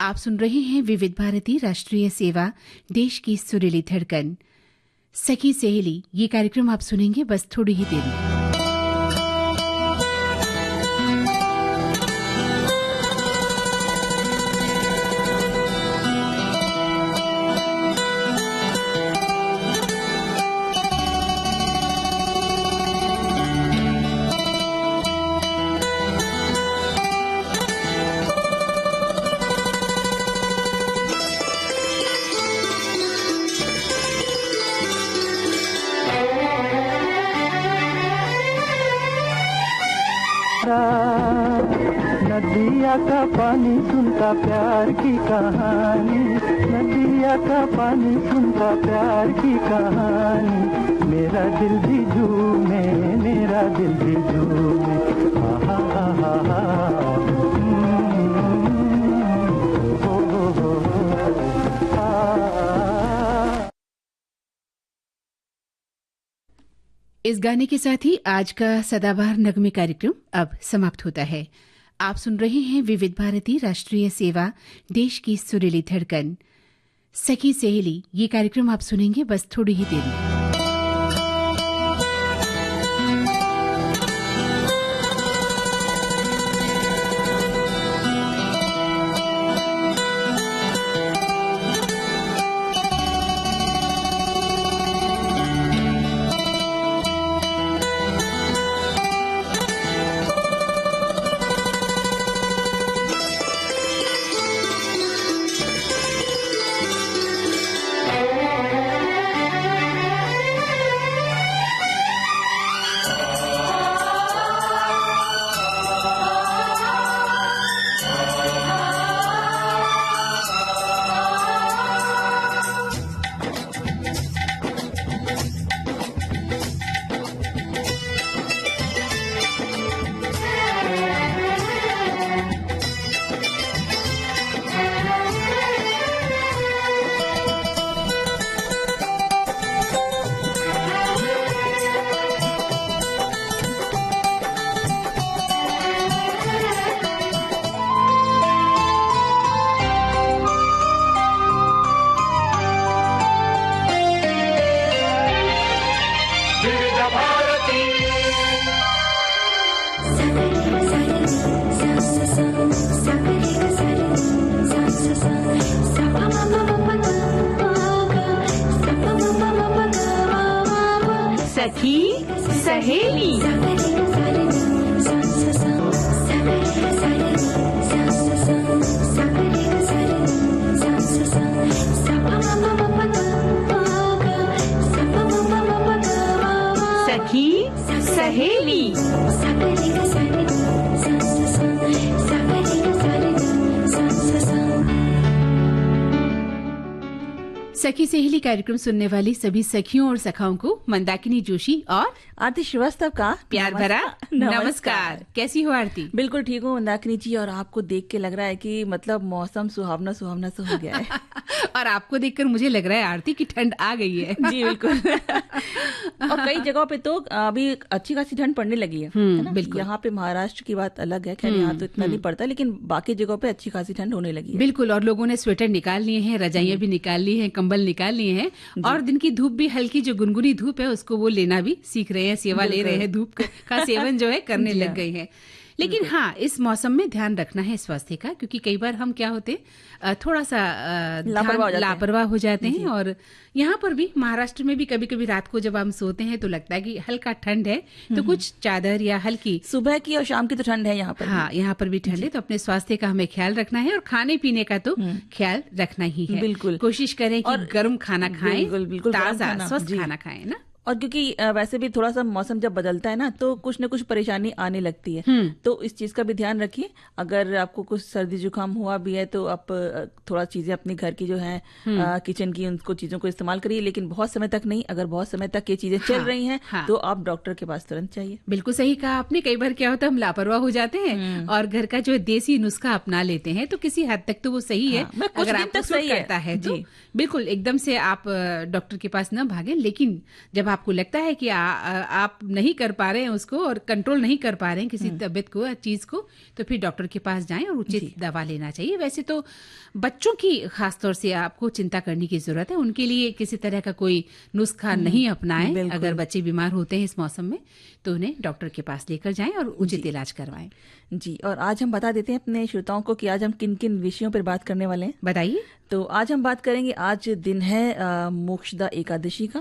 आप सुन रहे हैं विविध भारती राष्ट्रीय सेवा, देश की सुरीली धड़कन। सखी सहेली, ये कार्यक्रम आप सुनेंगे बस थोड़ी ही देर में। नदिया का पानी सुनता प्यार की कहानी, नदिया का पानी सुनता प्यार की कहानी, मेरा दिल भी झूमे, मेरा दिल भी झूमे। हा हा हा हा इस गाने के साथ ही आज का सदाबहार नगमे कार्यक्रम अब समाप्त होता है। आप सुन रहे हैं विविध भारती राष्ट्रीय सेवा, देश की सुरीली धड़कन। सखी सहेली, ये कार्यक्रम आप सुनेंगे बस थोड़ी ही देर में। सखी सहेली। सखी सहेली। सखी सहेली कार्यक्रम सुनने वाली सभी सखियों और सखाओं को मंदाकिनी जोशी और आरती श्रीवास्तव का प्यार भरा नमस्कार। कैसी हो आरती? बिल्कुल ठीक हूँ मंदाकिनी जी, और आपको देख के लग रहा है कि मतलब मौसम सुहावना सुहावना सा हो गया है। और आपको देखकर मुझे लग रहा है आरती की ठंड आ गई है। जी बिल्कुल। और कई जगहों पे तो अभी अच्छी खासी ठंड पड़ने लगी है ना? बिल्कुल। यहाँ पे महाराष्ट्र की बात अलग है, खैर यहाँ तो इतना नहीं पड़ता, लेकिन बाकी जगहों पे अच्छी खासी ठंड होने लगी है। बिल्कुल। और लोगों ने स्वेटर निकाल लिए हैं, रजाइयां भी निकाल ली हैं, कंबल निकाल लिए हैं, और दिन की धूप भी, हल्की जो गुनगुनी धूप है उसको वो लेना भी सीख रहे हैं, सेवा ले रहे हैं, धूप का सेवन जो है करने लग गए हैं। लेकिन हाँ, इस मौसम में ध्यान रखना है स्वास्थ्य का, क्योंकि कई बार हम क्या होते थोड़ा सा लापरवाह हो जाते हैं। और यहाँ पर भी, महाराष्ट्र में भी कभी कभी रात को जब हम सोते हैं तो लगता है कि हल्का ठंड है, तो कुछ चादर या हल्की, सुबह की और शाम की तो ठंड है यहाँ पर। हाँ, यहाँ पर भी ठंड है, तो अपने स्वास्थ्य का हमें ख्याल रखना है, और खाने पीने का तो ख्याल रखना ही है। बिल्कुल। कोशिश करें कि गर्म खाना खाएं, बिल्कुल ताजा स्वस्थ खाना खाएं ना। और क्योंकि वैसे भी थोड़ा सा मौसम जब बदलता है ना, तो कुछ न कुछ परेशानी आने लगती है, तो इस चीज का भी ध्यान रखिए। अगर आपको कुछ सर्दी जुकाम हुआ भी है तो आप थोड़ा चीजें अपने घर की जो है किचन की, उनको चीजों को इस्तेमाल करिए, लेकिन बहुत समय तक नहीं। अगर बहुत समय तक ये चीजें चल रही हैं तो आप डॉक्टर के पास तुरंत चाहिए। बिल्कुल सही कहा आपने। कई बार क्या होता है, हम लापरवाह हो जाते हैं और घर का जो देसी नुस्खा अपना लेते हैं, तो किसी हद तक तो वो सही है। अगर आपको सूट करता है तो बिल्कुल एकदम से आप डॉक्टर के पास न भागें, लेकिन जब आपको लगता है कि आप नहीं कर पा रहे हैं उसको और कंट्रोल नहीं कर पा रहे हैं किसी तबीयत को या चीज को, तो फिर डॉक्टर के पास जाएं और उचित दवा लेना चाहिए। वैसे तो बच्चों की खासतौर से आपको चिंता करने की जरूरत है, उनके लिए किसी तरह का कोई नुस्खा नहीं अपनाएं। अगर बच्चे बीमार होते हैं इस मौसम में तो उन्हें डॉक्टर के पास लेकर जाएं और उचित इलाज करवाएं। जी, और आज हम बता देते हैं अपने श्रोताओं को कि आज हम किन किन विषयों पर बात करने वाले हैं। बताइए। तो आज हम बात करेंगे, आज दिन है मोक्षदा एकादशी का,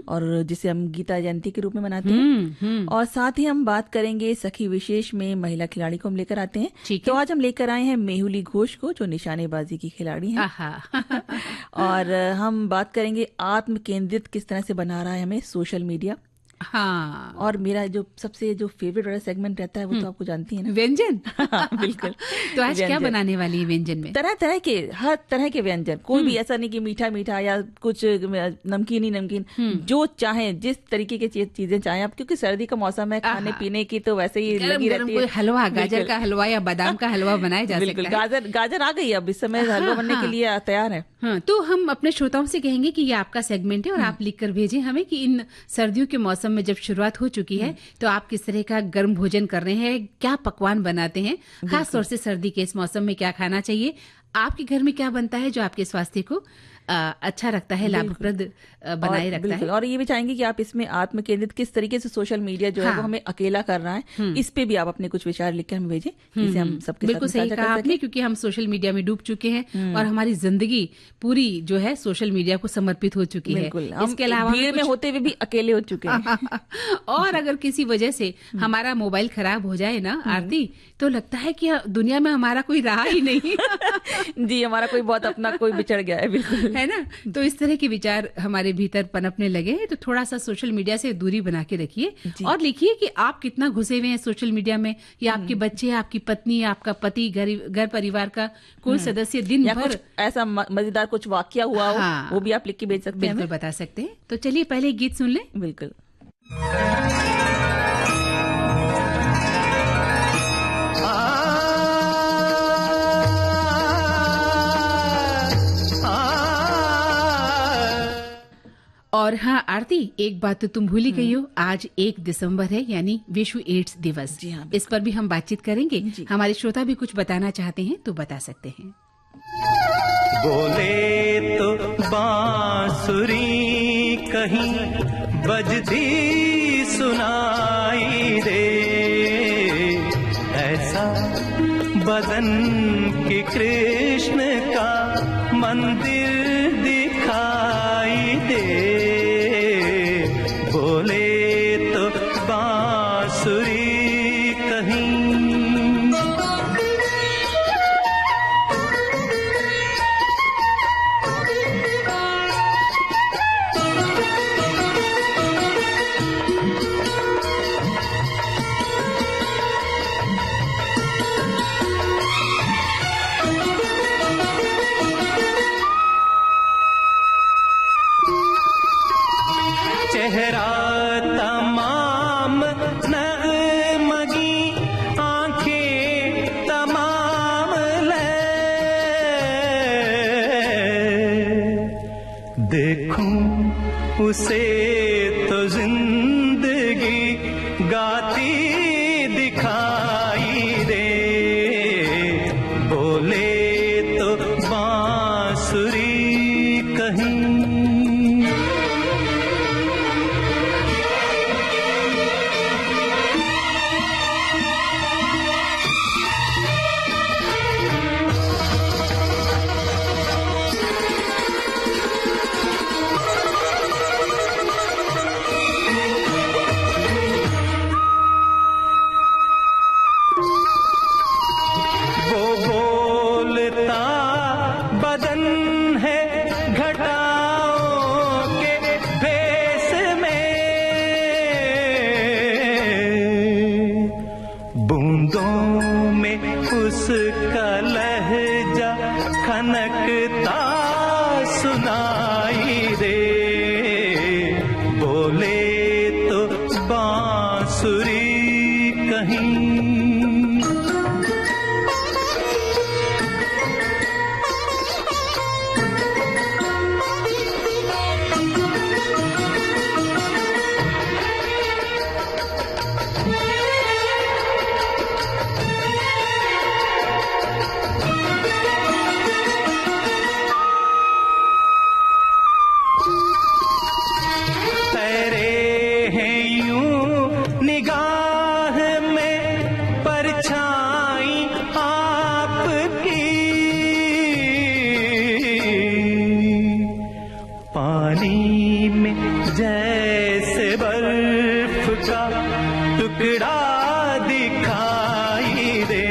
और जिसे हम गीता जयंती के रूप में मनाते हैं। और साथ ही हम बात करेंगे सखी विशेष में महिला खिलाड़ी को हम लेकर आते हैं। तो आज हम लेकर आए हैं मेहुली घोष को, जो निशानेबाजी की खिलाड़ी है। और हम बात करेंगे आत्म केंद्रित किस तरह से बना रहा है हमें सोशल मीडिया। हाँ, और मेरा जो सबसे जो फेवरेट वाला सेगमेंट रहता है वो तो आपको जानती है ना, व्यंजन। बिल्कुल। तो आज क्या बनाने वाली है व्यंजन में? तरह तरह के, हर तरह के व्यंजन, कोई भी ऐसा नहीं कि मीठा मीठा या कुछ नमकीन ही नमकीन, जो चाहे जिस तरीके की चीजें चाहें आप, क्योंकि सर्दी का मौसम है, खाने पीने की तो वैसे ही लगी रहती है। हलवा, गाजर का हलवा या बादाम का हलवा बनाया जा सकता है। गाजर आ गई अब, इस समय हलवा बनने के लिए तैयार है। हाँ, तो हम अपने श्रोताओं से कहेंगे कि ये आपका सेगमेंट है और आप लिखकर भेजें हमें कि इन सर्दियों के मौसम में जब शुरुआत हो चुकी है तो आप किस तरह का गर्म भोजन कर रहे हैं, क्या पकवान बनाते हैं, खास तौर से सर्दी के इस मौसम में क्या खाना चाहिए, आपके घर में क्या बनता है जो आपके स्वास्थ्य को अच्छा रखता है, लाभप्रद बनाए रखता है। और ये भी चाहेंगे कि आप इसमें आत्म केंद्रित किस तरीके से सोशल मीडिया जो है वो हमें अकेला कर रहा है, इस पे भी आप अपने कुछ विचार लिखकर हमें भेजें, जिसे हम सबके बिल्कुल सही कहा आपने, क्योंकि हम सोशल मीडिया में डूब चुके हैं और हमारी जिंदगी पूरी जो है सोशल मीडिया को समर्पित हो चुकी है। इसके अलावा भीड़ में होते हुए भी अकेले हो चुके हैं। और अगर किसी वजह से हमारा मोबाइल खराब हो जाए ना आरती, तो लगता है कि दुनिया में हमारा कोई रहा ही नहीं। जी, हमारा कोई बहुत अपना कोई बिछड़ गया है, बिल्कुल, है ना। तो इस तरह के विचार हमारे भीतर पनपने लगे हैं, तो थोड़ा सा सोशल मीडिया से दूरी बना के रखिए और लिखिए कि आप कितना घुसे हुए हैं सोशल मीडिया में, या आपके बच्चे, आपकी पत्नी, आपका पति, घर परिवार का कोई सदस्य दिन भर ऐसा मजेदार कुछ वाकया हुआ हो, वो भी आप लिख के भेज सकते हैं, बिल्कुल बता सकते हैं। तो चलिए पहले गीत सुन लें। बिल्कुल। और हाँ आरती, एक बात तो तुम भूल ही गई हो, आज 1 दिसंबर है, यानी विश्व एड्स दिवस। जी हाँ, इस पर भी हम बातचीत करेंगे। हमारे श्रोता भी कुछ बताना चाहते हैं तो बता सकते हैं। बोले तो बांसुरी कहीं बजती सुनाई दे, ऐसा बदन की कृष्ण का मंदिर दिखाई दे। बोले तो बांसुरी कहीं चेहरा तमाम नगमगी, आंखें तमाम ले, देखूं उसे तो जिंदगी गाती दिखाई दे। बोले तो बांसुरी कहीं उसका लहजा खनकता सुनाई दे। बोले तो बांसुरी कहीं निगाह में परछाई आपकी, पानी में जैसे बर्फ का टुकड़ा दिखाई दे,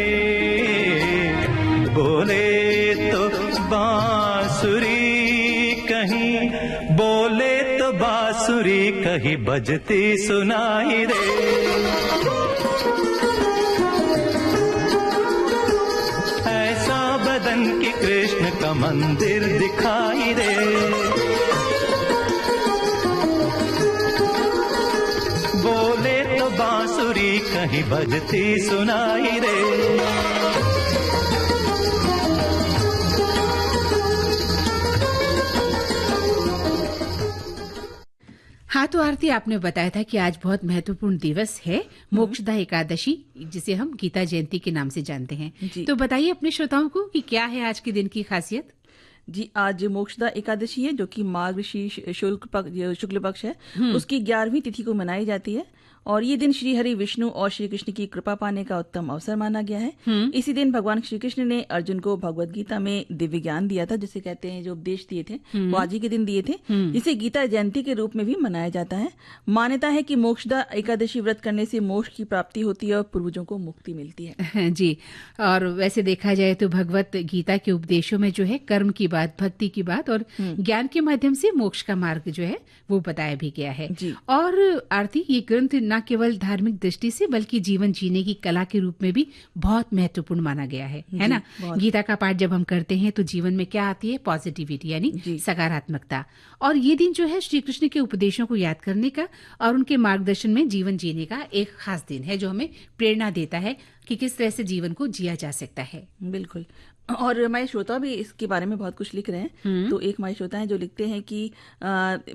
बोले तो बांसुरी कहीं, बोले तो बांसुरी कहीं बजती सुनाई दे। ऐसा बदन की कृष्ण का मंदिर दिखाई दे, बोले तो बांसुरी कहीं बजती सुनाई दे। हाँ, तो आरती आपने बताया था कि आज बहुत महत्वपूर्ण दिवस है, मोक्षदा एकादशी, जिसे हम गीता जयंती के नाम से जानते हैं। तो बताइए अपने श्रोताओं को कि क्या है आज के दिन की खासियत। जी, आज मोक्षदा एकादशी है, जो कि मार्गशीर्ष शुक्ल पक्ष है, उसकी 11वीं तिथि को मनाई जाती है। और ये दिन श्री हरि विष्णु और श्री कृष्ण की कृपा पाने का उत्तम अवसर माना गया है। इसी दिन भगवान श्री कृष्ण ने अर्जुन को भगवत गीता में दिव्य ज्ञान दिया था, जिसे कहते हैं जो उपदेश दिए थे, वो आज ही के दिन दिए थे, जिसे गीता जयंती के रूप में भी मनाया जाता है। मान्यता है कि मोक्षदा एकादशी व्रत करने से मोक्ष की प्राप्ति होती है और पूर्वजों को मुक्ति मिलती है। जी, और वैसे देखा जाए तो भगवत गीता के उपदेशों में जो है कर्म की बात, भक्ति की बात और ज्ञान के माध्यम से मोक्ष का मार्ग जो है वो बताया भी गया है। और आरती, ये ग्रंथ न केवल धार्मिक दृष्टि से बल्कि जीवन जीने की कला के रूप में भी बहुत महत्वपूर्ण माना गया है ना। गीता का पाठ जब हम करते हैं तो जीवन में क्या आती है? पॉजिटिविटी, यानी सकारात्मकता। और ये दिन जो है श्री कृष्ण के उपदेशों को याद करने का और उनके मार्गदर्शन में जीवन जीने का एक खास दिन है, जो हमें प्रेरणा देता है कि किस तरह से जीवन को जिया जा सकता है। बिल्कुल। और हमारे श्रोता भी इसके बारे में बहुत कुछ लिख रहे हैं। तो एक हमारे श्रोता हैं जो लिखते हैं कि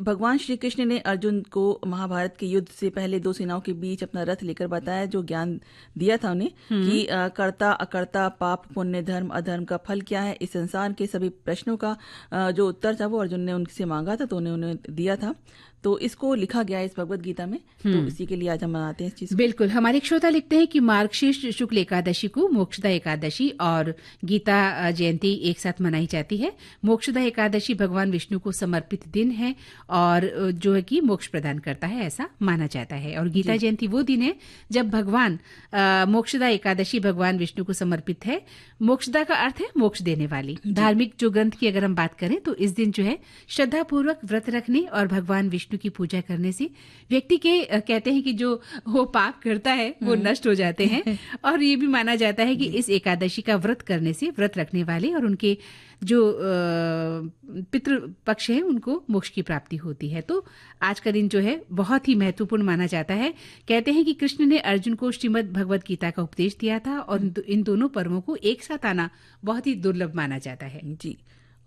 भगवान श्री कृष्ण ने अर्जुन को महाभारत के युद्ध से पहले दो सेनाओं के बीच अपना रथ लेकर बताया, जो ज्ञान दिया था उन्हें कि कर्ता अकर्ता, पाप पुण्य, धर्म अधर्म का फल क्या है। इस संसार के सभी प्रश्नों का जो उत्तर था वो अर्जुन ने उनसे मांगा था, तो उन्हें दिया था। तो इसको लिखा गया है इस भगवत गीता में, तो इसी के लिए आज हम मनाते हैं इस चीज को। बिल्कुल। हमारे एक श्रोता लिखते हैं कि मार्गशीर्ष शुक्ल एकादशी को मोक्षदा एकादशी और गीता जयंती एक साथ मनाई जाती है। मोक्षदा एकादशी भगवान विष्णु को समर्पित दिन है और जो है कि मोक्ष प्रदान करता है, ऐसा माना जाता है। और गीता जयंती वो दिन है जब भगवान मोक्षदा एकादशी भगवान विष्णु को समर्पित है। मोक्षदा का अर्थ है मोक्ष देने वाली। धार्मिक जो ग्रंथ की अगर हम बात करें तो इस दिन जो है श्रद्धा पूर्वक व्रत रखने और भगवान विष्णु की पूजा करने से व्यक्ति के कहते हैं कि जो वो पाप करता है वो नष्ट हो जाते हैं। और ये भी माना जाता है कि इस एकादशी का व्रत करने से व्रत रखने वाले और उनके जो पितृ पक्ष है उनको मोक्ष की प्राप्ति होती है। तो आज का दिन जो है बहुत ही महत्वपूर्ण माना जाता है। कहते हैं कि कृष्ण ने अर्जुन को श्रीमद् भगवत गीता का उपदेश दिया था और इन दोनों पर्वों को एक साथ आना बहुत ही दुर्लभ माना जाता है। जी,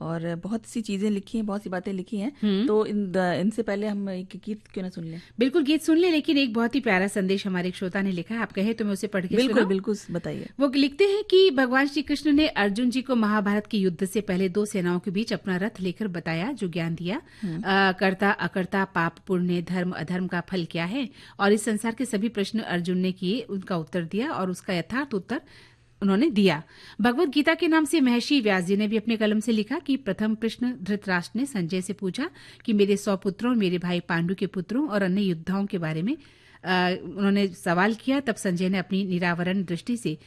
और बहुत सी चीजें लिखी हैं, बहुत सी बातें लिखी हैं। तो इनसे पहले हम एक गीत क्यों ना सुन लें? बिल्कुल, गीत सुन लें, लेकिन एक बहुत ही प्यारा संदेश हमारे एक श्रोता ने लिखा है। आप कहें तो मैं उसे पढ़ के बिल्कुल बिल्कुल बताइए। वो लिखते हैं कि भगवान श्री कृष्ण ने अर्जुन जी को महाभारत के युद्ध से पहले दो सेनाओं के बीच अपना रथ लेकर बताया, जो ज्ञान दिया। कर्ता अकर्ता, पाप पुण्य, धर्म अधर्म का फल क्या है, और इस संसार के सभी प्रश्न अर्जुन ने किए, उनका उत्तर दिया और उसका यथार्थ उत्तर उन्होंने दिया। भगवत गीता के नाम से महर्षि व्यास जी ने भी अपने कलम से लिखा कि प्रथम प्रश्न धृतराष्ट्र ने संजय से पूछा कि मेरे 100 पुत्रों, मेरे भाई पांडु के पुत्रों और अन्य योद्धाओं के बारे में उन्होंने सवाल किया। तब संजय ने अपनी निरावरण दृष्टि से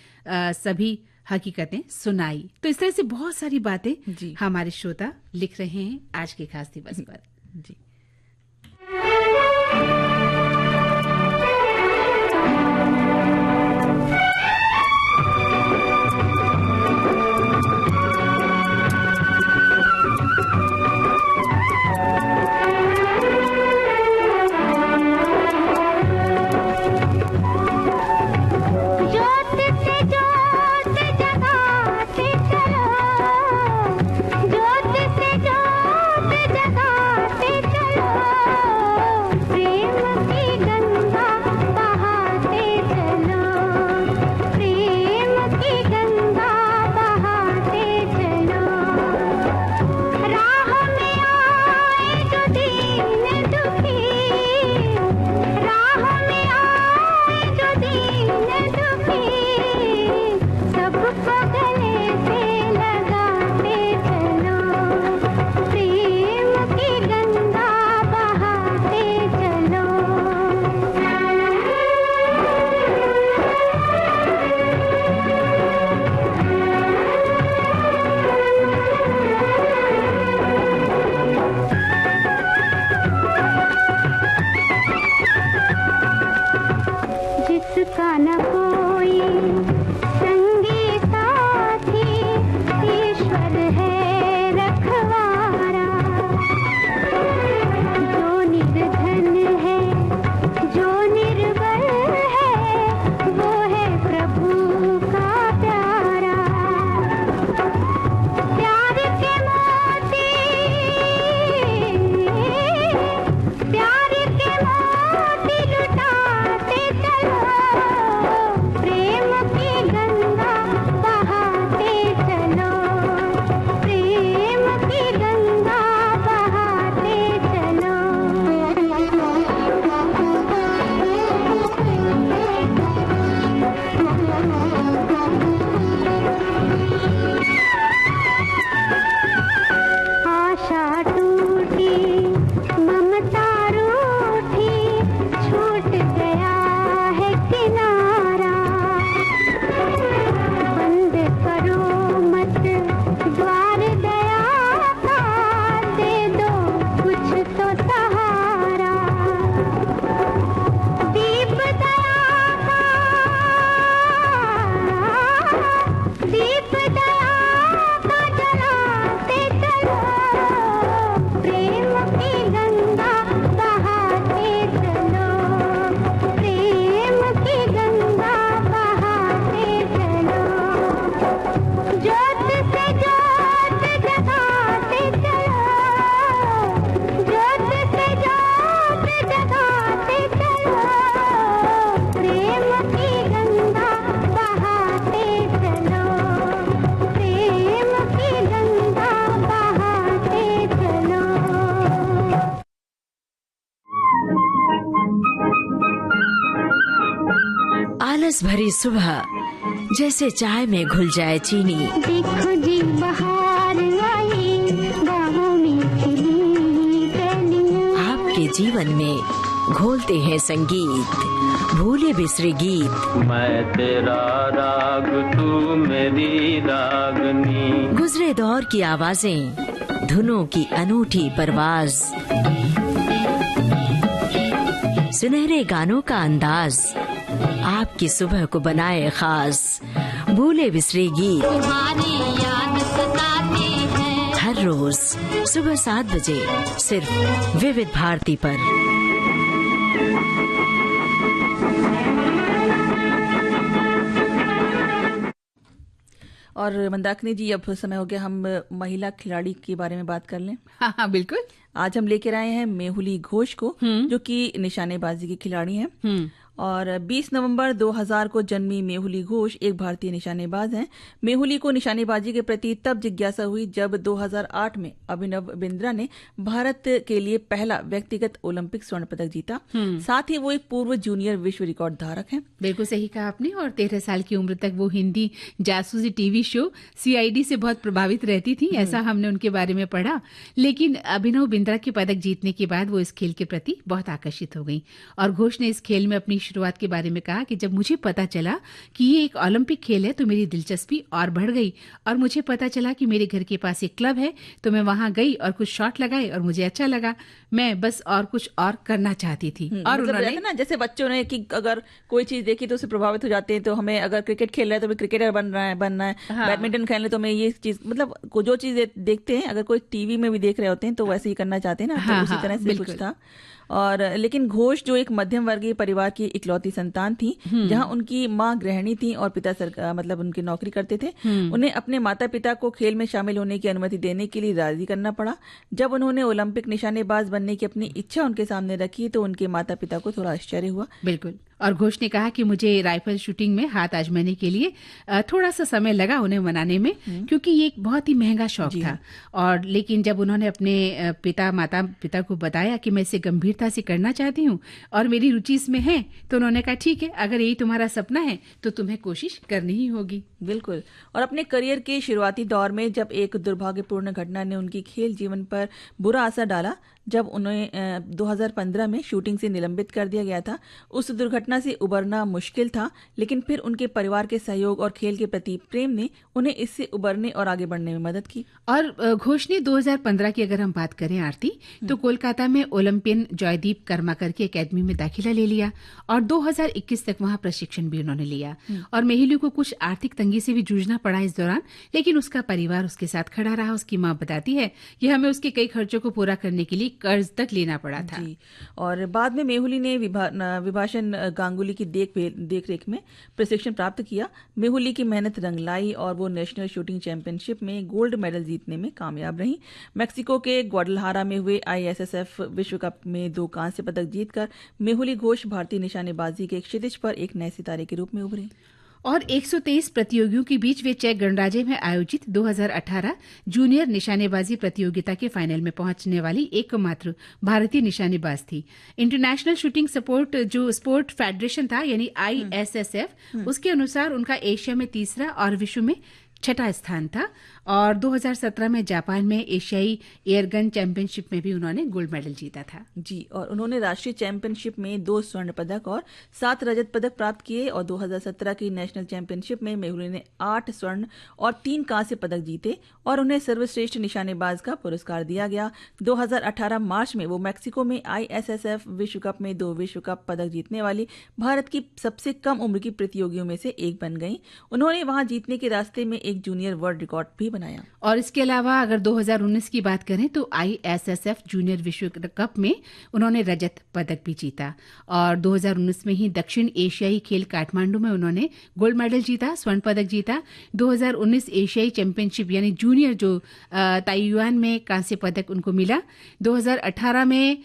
सभी हकीकतें सुनाई। तो इस तरह से बहुत सारी बातें हमारे श्रोता लिख रहे हैं आज के खास दिवस पर। जी, ज्योत से ज्योत जगाते चलो। आलस भरी सुबह जैसे चाय में घुल जाए चीनी। देखो जी बहार आई, बाहों में खिली कलियां। आपके जीवन में घोलते हैं संगीत, भूले बिसरे गीत। मैं तेरा राग तू मेरी रागनी। गुजरे दौर की आवाजें, धुनों की अनूठी परवाज, सुनहरे गानों का अंदाज, आपकी सुबह को बनाए खास। भूले बिसरे गीत तुम्हारी याद सताती है। हर रोज सुबह 7 बजे सिर्फ विविध भारती पर। और मंदाकिनी जी, अब समय हो गया हम महिला खिलाड़ी के बारे में बात कर लें। हाँ हाँ बिल्कुल। आज हम लेकर आए हैं मेहुली घोष को, जो कि निशानेबाजी की खिलाड़ी हैं। और 20 नवंबर 2000 को जन्मी मेहुली घोष एक भारतीय निशानेबाज हैं। मेहुली को निशानेबाजी के प्रति तब जिज्ञासा हुई जब 2008 में अभिनव बिंद्रा ने भारत के लिए पहला व्यक्तिगत ओलंपिक स्वर्ण पदक जीता। साथ ही वो एक पूर्व जूनियर विश्व रिकॉर्ड धारक हैं। बिल्कुल सही कहा आपने। और 13 साल की उम्र तक वो हिंदी जासूसी टीवी शो CID से बहुत प्रभावित रहती थी, ऐसा हमने उनके बारे में पढ़ा। लेकिन अभिनव बिंद्रा के पदक जीतने के बाद वो इस खेल के प्रति बहुत आकर्षित हो गई। और घोष ने इस खेल में अपनी शुरुआत के बारे में कहा कि जब मुझे पता चला कि ये एक ओलंपिक खेल है तो मेरी दिलचस्पी और बढ़ गई, और मुझे पता चला कि मेरे घर के पास एक क्लब है तो मैं वहां गई और कुछ शॉट लगाए और मुझे अच्छा लगा। मैं बस और कुछ और करना चाहती थी। और मतलब उन्होंने ना, जैसे बच्चों ने कि अगर कोई चीज देखी तो उससे प्रभावित हो जाते हैं, तो हमें अगर क्रिकेट खेल रहा है तो हमें क्रिकेटर बनना है। बैडमिंटन खेल रहे तो हमें ये चीज, मतलब जो चीज देखते हैं, अगर कोई टीवी में भी देख रहे होते हैं तो वैसे ही करना चाहते हैं ना। तो उसी तरह से कुछ था। और लेकिन घोष जो एक मध्यम वर्गीय परिवार की इकलौती संतान थी, जहां उनकी मां गृहिणी थी और पिता मतलब उनकी नौकरी करते थे। उन्हें अपने माता पिता को खेल में शामिल होने की अनुमति देने के लिए राजी करना पड़ा। जब उन्होंने ओलंपिक निशानेबाज बनने की अपनी इच्छा उनके सामने रखी तो उनके माता पिता को थोड़ा आश्चर्य हुआ। बिल्कुल। और घोष ने कहा कि मुझे राइफल शूटिंग में हाथ आजमाने के लिए थोड़ा सा समय लगा उन्हें मनाने में, क्योंकि ये एक बहुत ही महंगा शौक था। और लेकिन जब उन्होंने अपने माता पिता को बताया कि मैं इसे गंभीरता से करना चाहती हूँ और मेरी रुचि इसमें है, तो उन्होंने कहा ठीक है, अगर यही तुम्हारा सपना है तो तुम्हें कोशिश करनी ही होगी। बिल्कुल। और अपने करियर के शुरुआती दौर में जब एक दुर्भाग्यपूर्ण घटना ने उनकी खेल जीवन पर बुरा असर डाला, जब उन्हें 2015 में शूटिंग से निलंबित कर दिया गया था, उस दुर्घटना से उबरना मुश्किल था। लेकिन फिर उनके परिवार के सहयोग और खेल के प्रति प्रेम ने उन्हें इससे उबरने और आगे बढ़ने में मदद की। और घोष ने 2015 की अगर हम बात करें आरती, तो कोलकाता में ओलंपियन जयदीप कर्माकर की एकेडमी में दाखिला ले लिया और 2021 तक वहां प्रशिक्षण भी उन्होंने लिया। और मेहुली को कुछ आर्थिक तंगी से भी जूझना पड़ा इस दौरान, लेकिन उसका परिवार उसके साथ खड़ा रहा। उसकी मां बताती है कि हमें उसके कई खर्चों को पूरा करने के लिए कर्ज तक लेना पड़ा था। जी। और बाद में मेहुली ने विभाषण गांगुली की देख रेख में प्रशिक्षण प्राप्त किया। मेहुली की मेहनत रंग लाई और वो नेशनल शूटिंग चैंपियनशिप में गोल्ड मेडल जीतने में कामयाब रही। मैक्सिको के ग्वाडलहारा में हुए ISSF विश्व कप में 2 कांस्य पदक जीतकर मेहुली घोष भारतीय निशानेबाजी के क्षितिज पर एक नए सितारे के रूप में उभरी। और 123 प्रतियोगियों के बीच वे चेक गणराज्य में आयोजित 2018 जूनियर निशानेबाजी प्रतियोगिता के फाइनल में पहुंचने वाली एकमात्र भारतीय निशानेबाज थी। इंटरनेशनल शूटिंग स्पोर्ट फेडरेशन था, यानी ISSF, उसके अनुसार उनका एशिया में तीसरा और विश्व में 6ठा स्थान था। और 2017 में जापान में एशियाई एयरगन चैंपियनशिप में भी उन्होंने गोल्ड मेडल जीता था। जी। और उन्होंने राष्ट्रीय चैंपियनशिप में 2 स्वर्ण पदक और 7 रजत पदक प्राप्त किए। और 2017 की नेशनल चैंपियनशिप में मेहुली ने 8 स्वर्ण और 3 कांस्य पदक जीते और उन्हें सर्वश्रेष्ठ निशानेबाज का पुरस्कार दिया गया। 2018 मार्च में वो मैक्सिको में ISSF विश्व कप में 2 विश्व कप पदक जीतने वाली भारत की सबसे कम उम्र की प्रतियोगियों में से एक बन गई। उन्होंने वहां जीतने के रास्ते में एक जूनियर वर्ल्ड रिकॉर्ड भी बनाया। और इसके अलावा अगर 2019 की बात करें तो ISSF जूनियर विश्व कप में उन्होंने रजत पदक भी जीता। और 2019 में ही दक्षिण एशियाई खेल काठमांडू में उन्होंने गोल्ड मेडल जीता, स्वर्ण पदक जीता। 2019 एशियाई चैंपियनशिप यानी जूनियर जो ताइवान में कांस्य पदक उनको मिला। 2018 में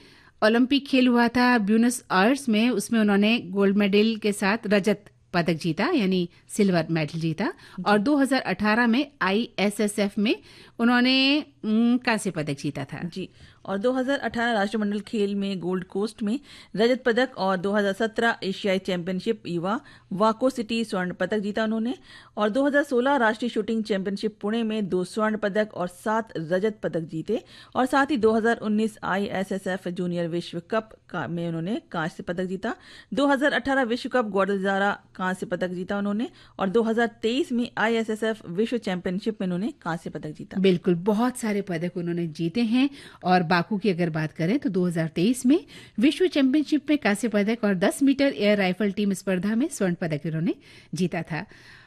ओलंपिक खेल हुआ था ब्यूनस आयर्स में, उसमें उन्होंने गोल्ड मेडल के साथ रजत पदक जीता, यानी सिल्वर मेडल जीता। और 2018 में ISSF में उन्होंने कांस्य पदक जीता था। जी। और 2018 राष्ट्रमंडल खेल में गोल्ड कोस्ट में रजत पदक और 2017 एशियाई चैंपियनशिप युवा वाको सिटी स्वर्ण पदक जीता उन्होंने। और 2016 राष्ट्रीय शूटिंग चैंपियनशिप पुणे में 2 स्वर्ण पदक और 7 रजत पदक जीते। और साथ ही 2019 ISSF जूनियर विश्व कप में उन्होंने कांस्य पदक जीता। 2018 विश्व कप ग्वाडलजारा कांस्य पदक जीता उन्होंने। और 2023 में ISSF विश्व चैंपियनशिप में उन्होंने कांस्य पदक जीता। बिल्कुल, बहुत सारे पदक उन्होंने जीते हैं। और बाकू की अगर बात करें तो 2023 में विश्व चैंपियनशिप में कांस्य पदक और 10 मीटर एयर राइफल टीम स्पर्धा में स्वर्ण पदक उन्होंने जीता था।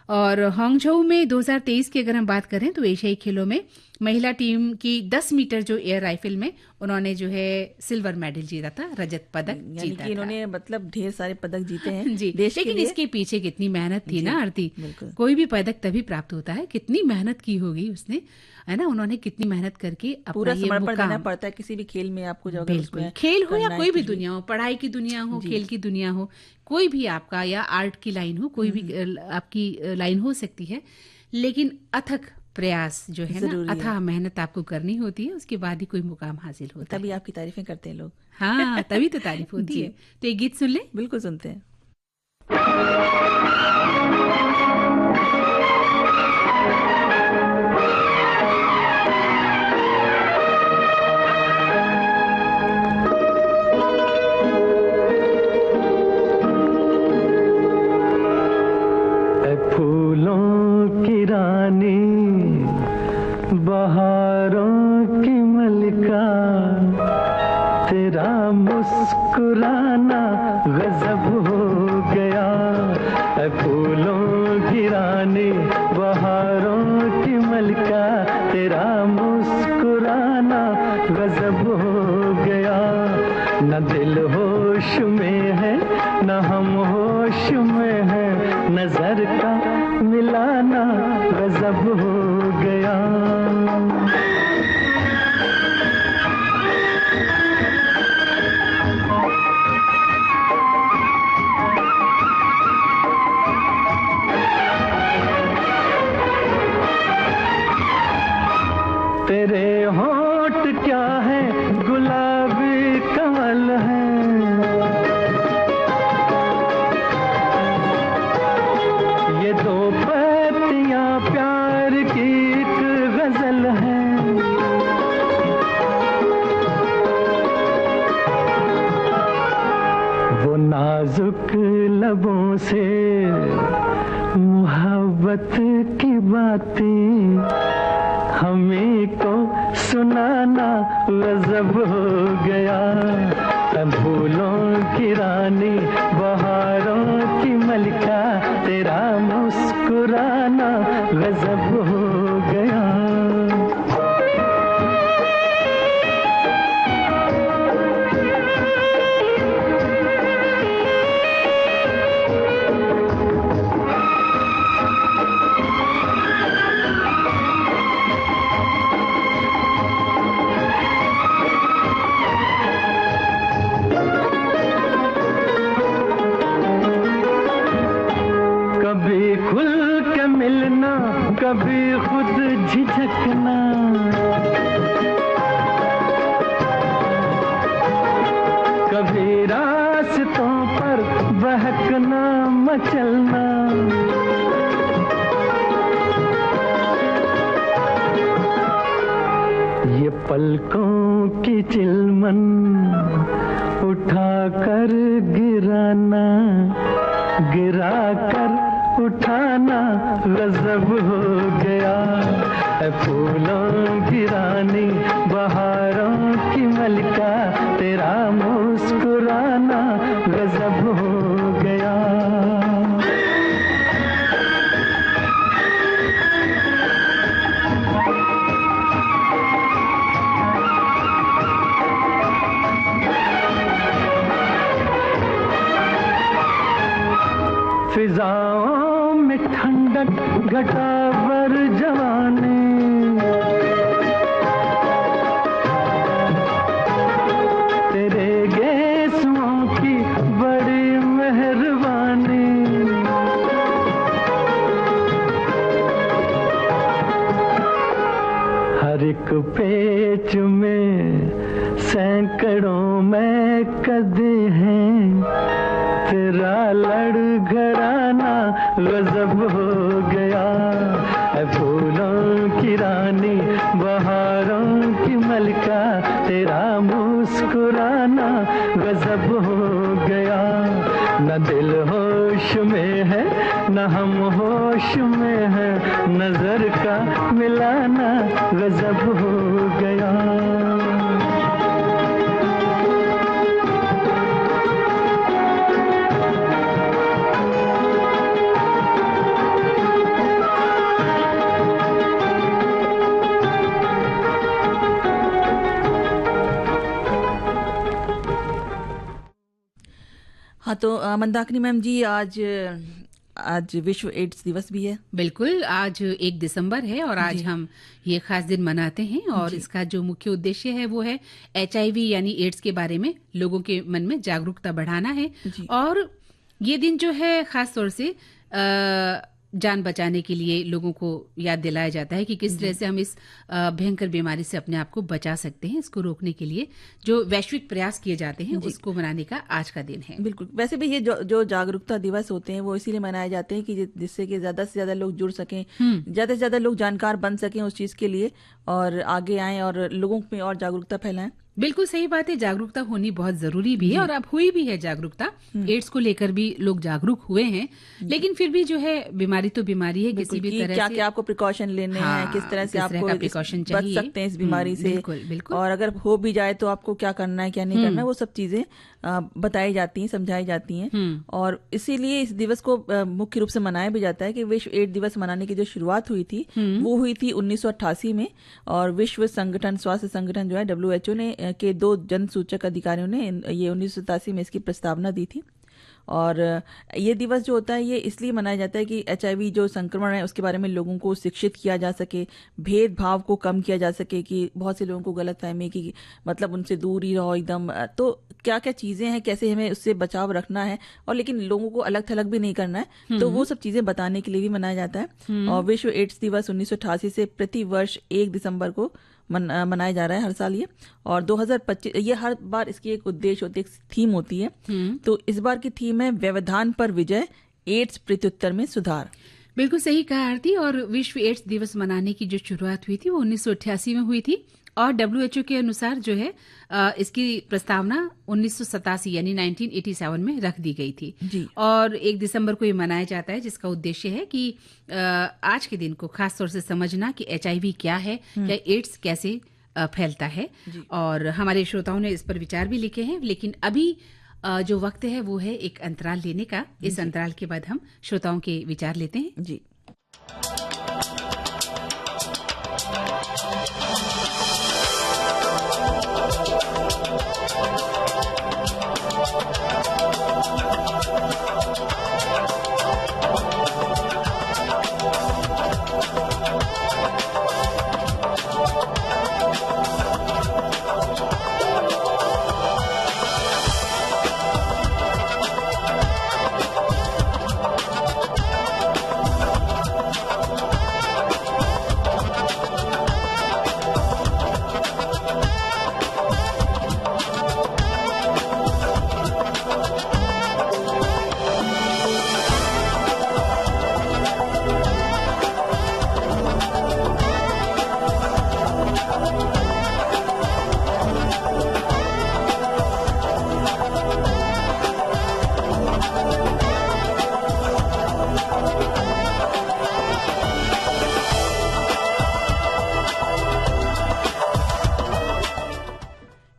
और हांगझोउ में 2023 की अगर हम बात करें तो एशियाई खेलों में महिला टीम की 10 मीटर जो एयर राइफल में उन्होंने जो है सिल्वर मेडल जीता था, रजत पदक जीता था। इन्होंने मतलब ढेर सारे पदक जीते हैं जी, देश लेकिन के लिए। इसके पीछे कितनी मेहनत थी ना आरती। बिल्कुल। कोई भी पदक तभी प्राप्त होता है, कितनी मेहनत की होगी उसने, है ना। उन्होंने कितनी मेहनत करके पूरा अपना ये समर्पण देना मुकाम, पड़ता है किसी भी खेल में आपको। जो बिल्कुल, खेल हो या कोई भी दुनिया हो, पढ़ाई की दुनिया हो, खेल की दुनिया हो, कोई भी आपका या आर्ट की लाइन हो, कोई भी आपकी लाइन हो सकती है, लेकिन अथक प्रयास जो है ना, अथाह मेहनत आपको करनी होती है, उसके बाद ही कोई मुकाम हासिल होता है। तभी आपकी तारीफें करते हैं लोग। हाँ, तभी तो तारीफ होती है। तो एक गीत सुन ले। बिल्कुल सुनते हैं। फूलों की रानी, बहारों की मलिका, तेरा मुस्कुराना गजब हो गया। फूलों की रानी, बहारों की मलिका, तेरा मुस्कुराना गजब हो गया। न दिल होश में है, न हम होश में है, नजर का मिलाना गजब हो गया। तेरे होंठ क्या है, गुलाबी कमल है, ये दो पत्तियां प्यार की एक गजल है। वो नाजुक लबों से मोहब्बत की बातें हमें को सुनाना गजब हो गया। फूलों की रानी, बहारों की मलिका, तेरा मुस्कुराना गजब हो गया। कभी खुल के मिलना, कभी खुद झिझकना, कभी रास्तों पर बहकना मचलना। ये पलकों की चिलमन उठा कर गिराना, गिरा कर उठाना गजब हो गया। फूलों की रानी, बहारों की मलिका, तेरा मुस्कुराना गजब हो गया। फिजाओं में ठंडक घटावर जवानी, तेरे गेसुओं की बड़ी मेहरबानी। हर एक पेच में सैकड़ों में कद हैं, तेरा लड़खड़ाना गजब हो गया। ऐ फूलों की रानी, बहारों की मलका, तेरा मुस्कुराना गजब हो गया। न दिल होश में है, न हम होश में है, नजर का मिलाना गजब हो गया। हाँ, तो मंदाकिनी मैम जी, आज विश्व एड्स दिवस भी है। बिल्कुल, आज 1 दिसंबर है और आज हम ये खास दिन मनाते हैं और इसका जो मुख्य उद्देश्य है वो है HIV यानी एड्स के बारे में लोगों के मन में जागरूकता बढ़ाना है। और ये दिन जो है खास तौर से जान बचाने के लिए लोगों को याद दिलाया जाता है कि किस तरह से हम इस भयंकर बीमारी से अपने आप को बचा सकते हैं। इसको रोकने के लिए जो वैश्विक प्रयास किए जाते हैं उसको मनाने का आज का दिन है। बिल्कुल, वैसे भी ये जो जागरूकता दिवस होते हैं वो इसीलिए मनाए जाते हैं कि जिससे कि ज्यादा से ज्यादा लोग जुड़ सकें, ज्यादा से ज्यादा लोग जानकार बन सकें उस चीज के लिए और आगे आएं और लोगों में और जागरूकता फैलाएं। बिल्कुल सही बात है, जागरूकता होनी बहुत जरूरी भी है और अब हुई भी है जागरूकता। एड्स को लेकर भी लोग जागरूक हुए हैं, लेकिन फिर भी जो है बीमारी तो बीमारी है, किसी भी तरह क्या से क्या आपको प्रिकॉशन लेने हैं, किस तरह से आपको प्रिकॉशन बच सकते हैं इस बीमारी से, बिल्कुल। और अगर हो भी जाए तो आपको क्या करना है क्या नहीं करना है, वो सब चीजें बताई जाती हैं, समझाई जाती हैं। और इसीलिए इस दिवस को मुख्य रूप से मनाया भी जाता है कि विश्व एड्स दिवस मनाने की जो शुरुआत हुई थी वो हुई थी 1988 में। और विश्व संगठन, स्वास्थ्य संगठन जो है WHO ने के 2 जन सूचक अधिकारियों ने ये 1987 में इसकी प्रस्तावना दी थी। और ये दिवस जो होता है ये इसलिए मनाया जाता है कि HIV जो संक्रमण है उसके बारे में लोगों को शिक्षित किया जा सके, भेदभाव को कम किया जा सके कि बहुत से लोगों को गलतफहमी की मतलब उनसे दूर ही रहो एकदम। तो क्या क्या चीजें हैं, कैसे हमें उससे बचाव रखना है, और लेकिन लोगों को अलग थलग भी नहीं करना है, तो वो सब चीजें बताने के लिए भी मनाया जाता है। और विश्व एड्स दिवस 1988 से प्रति वर्ष 1 दिसंबर को मनाया जा रहा है हर साल ये। और 2025 ये हर बार इसकी एक उद्देश्य होती है, एक थीम होती है। तो इस बार की थीम है व्यवधान पर विजय, एड्स प्रत्युत्तर में सुधार। बिल्कुल सही कहा आरती। और विश्व एड्स दिवस मनाने की जो शुरुआत हुई थी वो 1988 में हुई थी और WHO के अनुसार जो है इसकी प्रस्तावना 1987 यानी 1987 में रख दी गई थी जी। और 1 दिसंबर को ये मनाया जाता है, जिसका उद्देश्य है कि आज के दिन को खास तौर से समझना कि HIV क्या है या एड्स कैसे फैलता है। और हमारे श्रोताओं ने इस पर विचार भी लिखे हैं, लेकिन अभी जो वक्त है वो है एक अंतराल लेने का। इस अंतराल के बाद हम श्रोताओं के विचार लेते हैं। जी।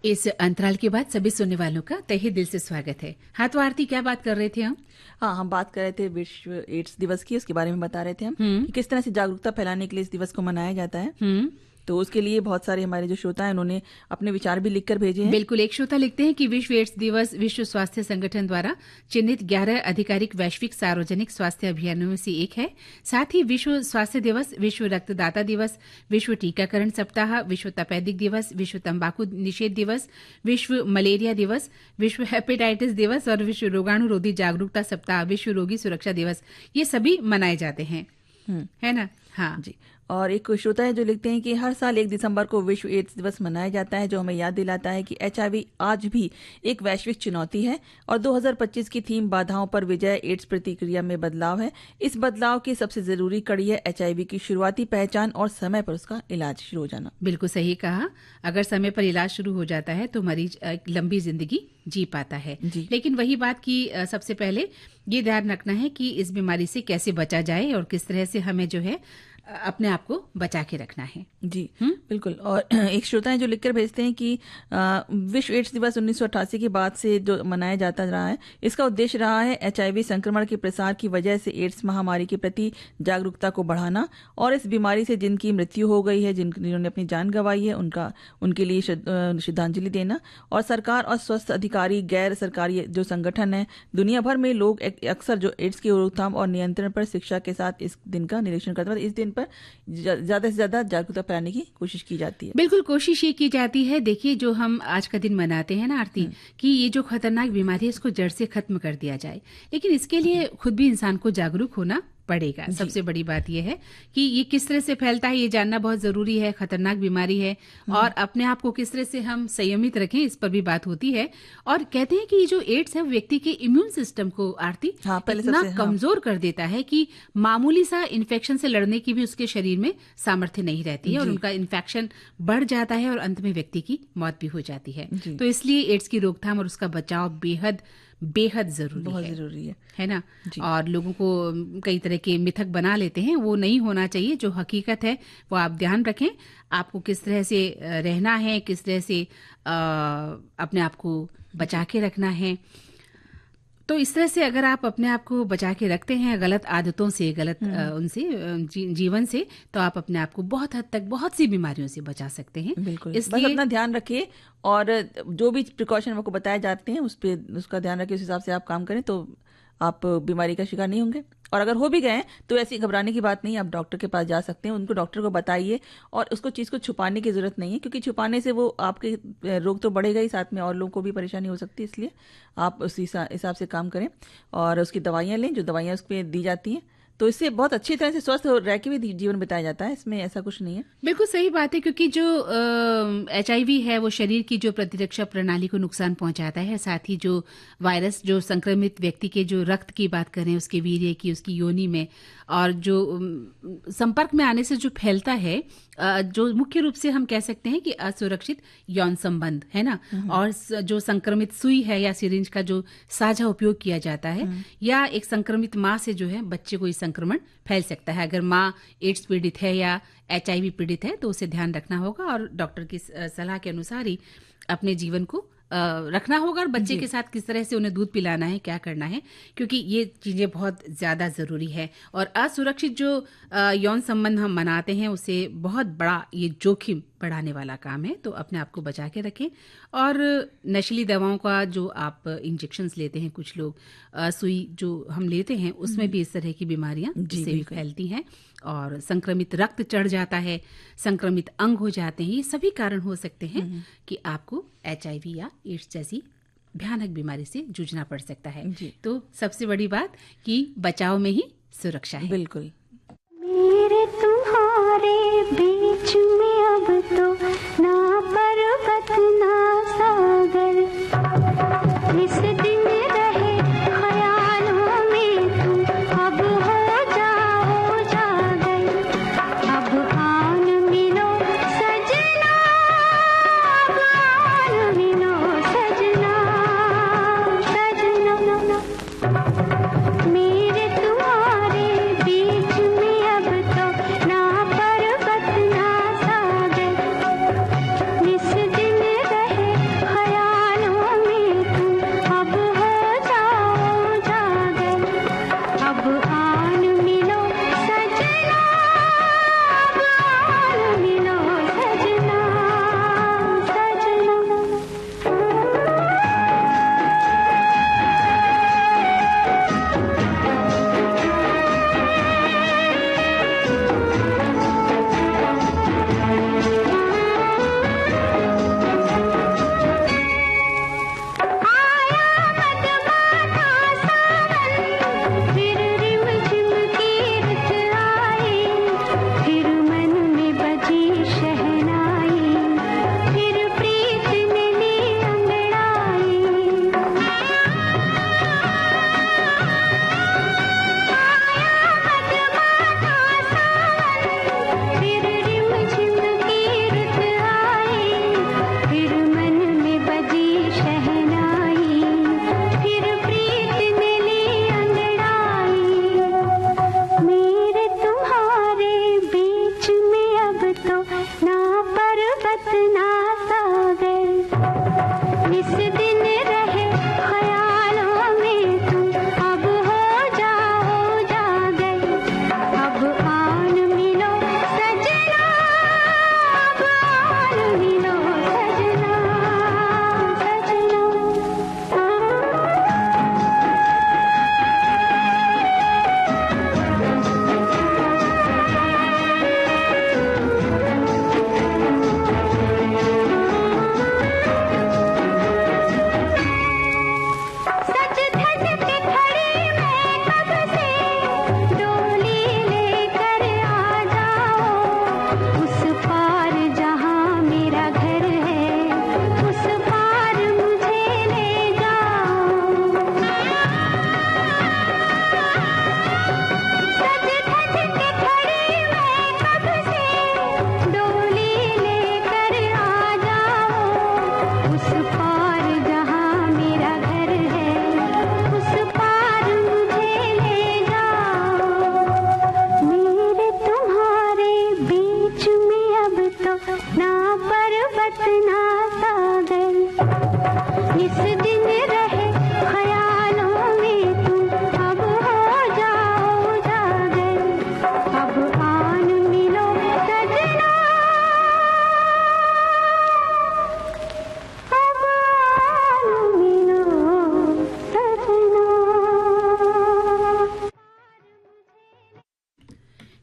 इस अंतराल के बाद सभी सुनने वालों का तहे दिल से स्वागत है। हाँ, तो आरती क्या बात कर रहे थे हम? हाँ, हम बात कर रहे थे विश्व एड्स दिवस की, उसके बारे में बता रहे थे हम कि किस तरह से जागरूकता फैलाने के लिए इस दिवस को मनाया जाता है। तो उसके लिए बहुत सारे हमारे जो श्रोता हैं उन्होंने अपने विचार भी लिखकर भेजे हैं। बिल्कुल, एक श्रोता लिखते हैं कि विश्व एड्स दिवस विश्व स्वास्थ्य संगठन द्वारा चिन्हित 11 आधिकारिक वैश्विक सार्वजनिक स्वास्थ्य अभियानों में से एक है। साथ ही विश्व स्वास्थ्य दिवस, विश्व रक्तदाता दिवस, विश्व टीकाकरण सप्ताह, विश्व तपेदिक दिवस, विश्व तंबाकू निषेध दिवस, विश्व मलेरिया दिवस, विश्व हेपेटाइटिस दिवस और विश्व रोगाणुरोधी जागरूकता सप्ताह, विश्व रोगी सुरक्षा दिवस, ये सभी मनाए जाते हैं, है ना? हाँ। जी। और एक श्रोता है जो लिखते हैं कि हर साल 1 दिसंबर को विश्व एड्स दिवस मनाया जाता है, जो हमें याद दिलाता है कि HIV आज भी एक वैश्विक चुनौती है और 2025 की थीम बाधाओं पर विजय एड्स प्रतिक्रिया में बदलाव है। इस बदलाव की सबसे जरूरी कड़ी है HIV की शुरुआती पहचान और समय पर उसका इलाज शुरू हो जाना। बिल्कुल सही कहा। अगर समय पर इलाज शुरू हो जाता है तो मरीज एक लंबी जिंदगी जी पाता है। जी। लेकिन वही बात कि सबसे पहले ये ध्यान रखना है कि इस बीमारी से कैसे बचा जाए और किस तरह से हमें जो है अपने आप को बचा के रखना है। जी बिल्कुल। और एक श्रोता है जो लिखकर भेजते हैं कि विश्व एड्स दिवस 1988 के बाद से जो मनाया जाता रहा है, इसका उद्देश्य रहा है HIV संक्रमण के प्रसार की वजह से एड्स महामारी के प्रति जागरूकता को बढ़ाना और इस बीमारी से जिनकी मृत्यु हो गई है, जिन्होंने अपनी जान गंवाई है, उनके लिए श्रद्धांजलि देना। और सरकार और स्वास्थ्य अधिकारी, गैर सरकारी जो संगठन है, दुनिया भर में लोग अक्सर जो एड्स की रोकथाम और नियंत्रण पर शिक्षा के साथ इस दिन का निरीक्षण करते हैं। इस दिन पर ज्यादा से ज्यादा जागरूकता फैलाने की कोशिश की जाती है। बिल्कुल कोशिश ये की जाती है। देखिए, जो हम आज का दिन मनाते हैं ना आरती, कि ये जो खतरनाक बीमारी है इसको जड़ से खत्म कर दिया जाए, लेकिन इसके लिए खुद भी इंसान को जागरूक होना पड़ेगा। सबसे बड़ी बात यह है कि ये किस तरह से फैलता है, ये जानना बहुत जरूरी है। खतरनाक बीमारी है और अपने आप को किस तरह से हम संयमित रखें, इस पर भी बात होती है। और कहते हैं कि ये जो एड्स है व्यक्ति के इम्यून सिस्टम को आरती इतना कमजोर कर देता है कि मामूली सा इन्फेक्शन से लड़ने की भी उसके शरीर में सामर्थ्य नहीं रहती है और उनका इन्फेक्शन बढ़ जाता है और अंत में व्यक्ति की मौत भी हो जाती है। तो इसलिए एड्स की रोकथाम और उसका बचाव बेहद जरूरी है, बहुत जरूरी है ना। और लोगों को कई तरह के मिथक बना लेते हैं, वो नहीं होना चाहिए। जो हकीकत है वो आप ध्यान रखें। आपको किस तरह से रहना है, किस तरह से अपने आप को बचा के रखना है। तो इस तरह से अगर आप अपने आप को बचा के रखते हैं गलत आदतों से, गलत उनसे जीवन से, तो आप अपने आप को बहुत हद तक बहुत सी बीमारियों से बचा सकते हैं। बिल्कुल। इसलिए बस अपना ध्यान रखिए और जो भी प्रिकॉशन आपको बताए जाते हैं उसका ध्यान रखिए, उस हिसाब से आप काम करें तो आप बीमारी का शिकार नहीं होंगे। और अगर हो भी गए तो ऐसी घबराने की बात नहीं, आप डॉक्टर के पास जा सकते हैं, उनको डॉक्टर को बताइए और उसको चीज़ को छुपाने की जरूरत नहीं है, क्योंकि छुपाने से वो आपके रोग तो बढ़ेगा ही, साथ में और लोगों को भी परेशानी हो सकती है। इसलिए आप उस हिसाब से काम करें और उसकी दवाइयाँ लें, जो दवाइयाँ उस पर दी जाती हैं, तो इससे बहुत अच्छी तरह से स्वस्थ रह के भी जीवन बिताया जाता है। इसमें ऐसा कुछ नहीं है। बिल्कुल सही बात है, क्योंकि जो HIV है वो शरीर की जो प्रतिरक्षा प्रणाली को नुकसान पहुंचाता है। साथ ही जो वायरस जो संक्रमित व्यक्ति के जो रक्त की बात करें, उसके वीर्य की, उसकी योनि में और जो संपर्क में आने से जो फैलता है, जो मुख्य रूप से हम कह सकते हैं कि असुरक्षित यौन संबंध है ना, और जो संक्रमित सुई है या सिरिंज का जो साझा उपयोग किया जाता है, या एक संक्रमित माँ से जो है बच्चे को संक्रमण फैल सकता है। अगर माँ एड्स पीड़ित है या HIV पीड़ित है तो उसे ध्यान रखना होगा और डॉक्टर की सलाह के अनुसार ही अपने जीवन को रखना होगा और बच्चे के साथ किस तरह से उन्हें दूध पिलाना है, क्या करना है, क्योंकि ये चीजें बहुत ज्यादा जरूरी है। और असुरक्षित जो यौन संबंध हम मनाते हैं उसे बहुत बड़ा ये जोखिम बढ़ाने वाला काम है। तो अपने आप को बचा के रखें। और नशीली दवाओं का जो आप इंजेक्शंस लेते हैं, कुछ लोग सुई जो हम लेते हैं उसमें भी इस तरह की बीमारियां इससे भी फैलती हैं और संक्रमित रक्त चढ़ जाता है, संक्रमित अंग हो जाते हैं। ये सभी कारण हो सकते हैं कि आपको HIV या एड्स जैसी भयानक बीमारी से जूझना पड़ सकता है। तो सबसे बड़ी बात कि बचाव में ही सुरक्षा है। बिल्कुल। मेरे तुम्हारे बीच में अब तो ना पर्वत ना सागर, इस दिन रहे ख्यालों में तुम अब हो जाओ जागर। अब आन मिलो सजना, अब आन मिलो सजना, सजना मेरे तुम्हारे बीच में अब तो ना पर्वत ना सागर, इस दिन रहे ख्यालों में तुम अब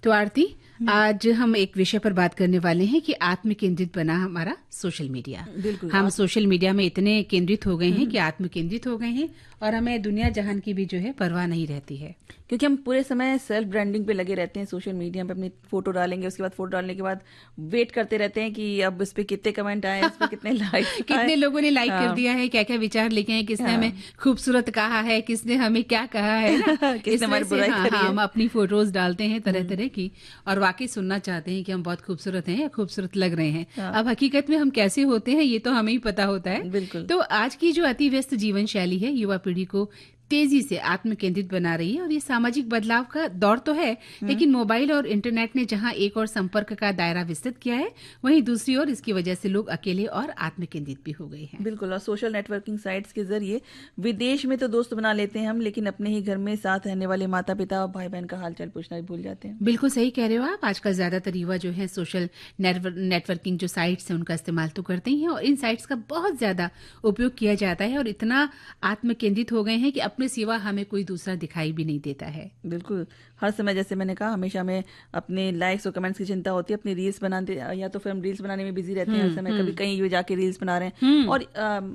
तो आरती, आज हम एक विषय पर बात करने वाले हैं कि आत्म केंद्रित बना हमारा सोशल मीडिया। बिल्कुल। हम सोशल मीडिया में इतने केंद्रित हो गए हैं कि आत्म केंद्रित हो गए हैं और हमें दुनिया जहान की भी जो है परवाह नहीं रहती है। क्योंकि हम पूरे समय सेल्फ ब्रांडिंग पे लगे रहते हैं। सोशल मीडिया पे अपनी फोटो डालेंगे, उसके बाद फोटो डालने के बाद वेट करते रहते हैं कि अब इस पे कितने कमेंट आए, इस पे कितने लाइक कितने लोगों ने लाइक कर दिया है, क्या क्या विचार लिखे हैं, किसने हमें खूबसूरत कहा है, किसने हमें क्या कहा है ना। किसने हमारी बुराई करी है। हम अपनी फोटोज डालते हैं तरह तरह की और वाकई सुनना चाहते हैं कि हम बहुत खूबसूरत हैं या खूबसूरत लग रहे हैं। अब हकीकत में हम कैसे होते हैं ये तो हमें ही पता होता है। बिल्कुल। तो आज की जो अति व्यस्त जीवन शैली है युवा पीढ़ी को तेजी से आत्म केंद्रित बना रही है और ये सामाजिक बदलाव का दौर तो है, लेकिन मोबाइल और इंटरनेट ने जहां एक और संपर्क का दायरा विस्तृत किया है, वहीं दूसरी ओर इसकी वजह से लोग अकेले और आत्म केंद्रित भी हो गए हैं। बिल्कुल। और सोशल नेटवर्किंग साइट्स के जरिए विदेश में तो दोस्त बना लेते हैं हम, लेकिन अपने ही घर में साथ रहने वाले माता पिता और भाई बहन का हालचाल पूछना भी भूल जाते हैं। बिल्कुल सही कह रहे हो आप। आजकल ज्यादातर युवा जो है सोशल नेटवर्किंग जो साइट्स हैं उनका इस्तेमाल तो करते ही हैं और इन साइट्स का बहुत ज्यादा उपयोग किया जाता है और इतना आत्म केंद्रित हो गए हैं कि अपने सिवा हमें कोई दूसरा दिखाई भी नहीं देता है। बिल्कुल। हर समय जैसे मैंने कहा, हमेशा हमें अपने लाइक्स और कमेंट्स की चिंता होती है। अपनी रील्स बनाते या तो फिर हम रील्स बनाने में बिजी रहते हैं हर समय, कभी कहीं जाके रील्स बना रहे हैं। और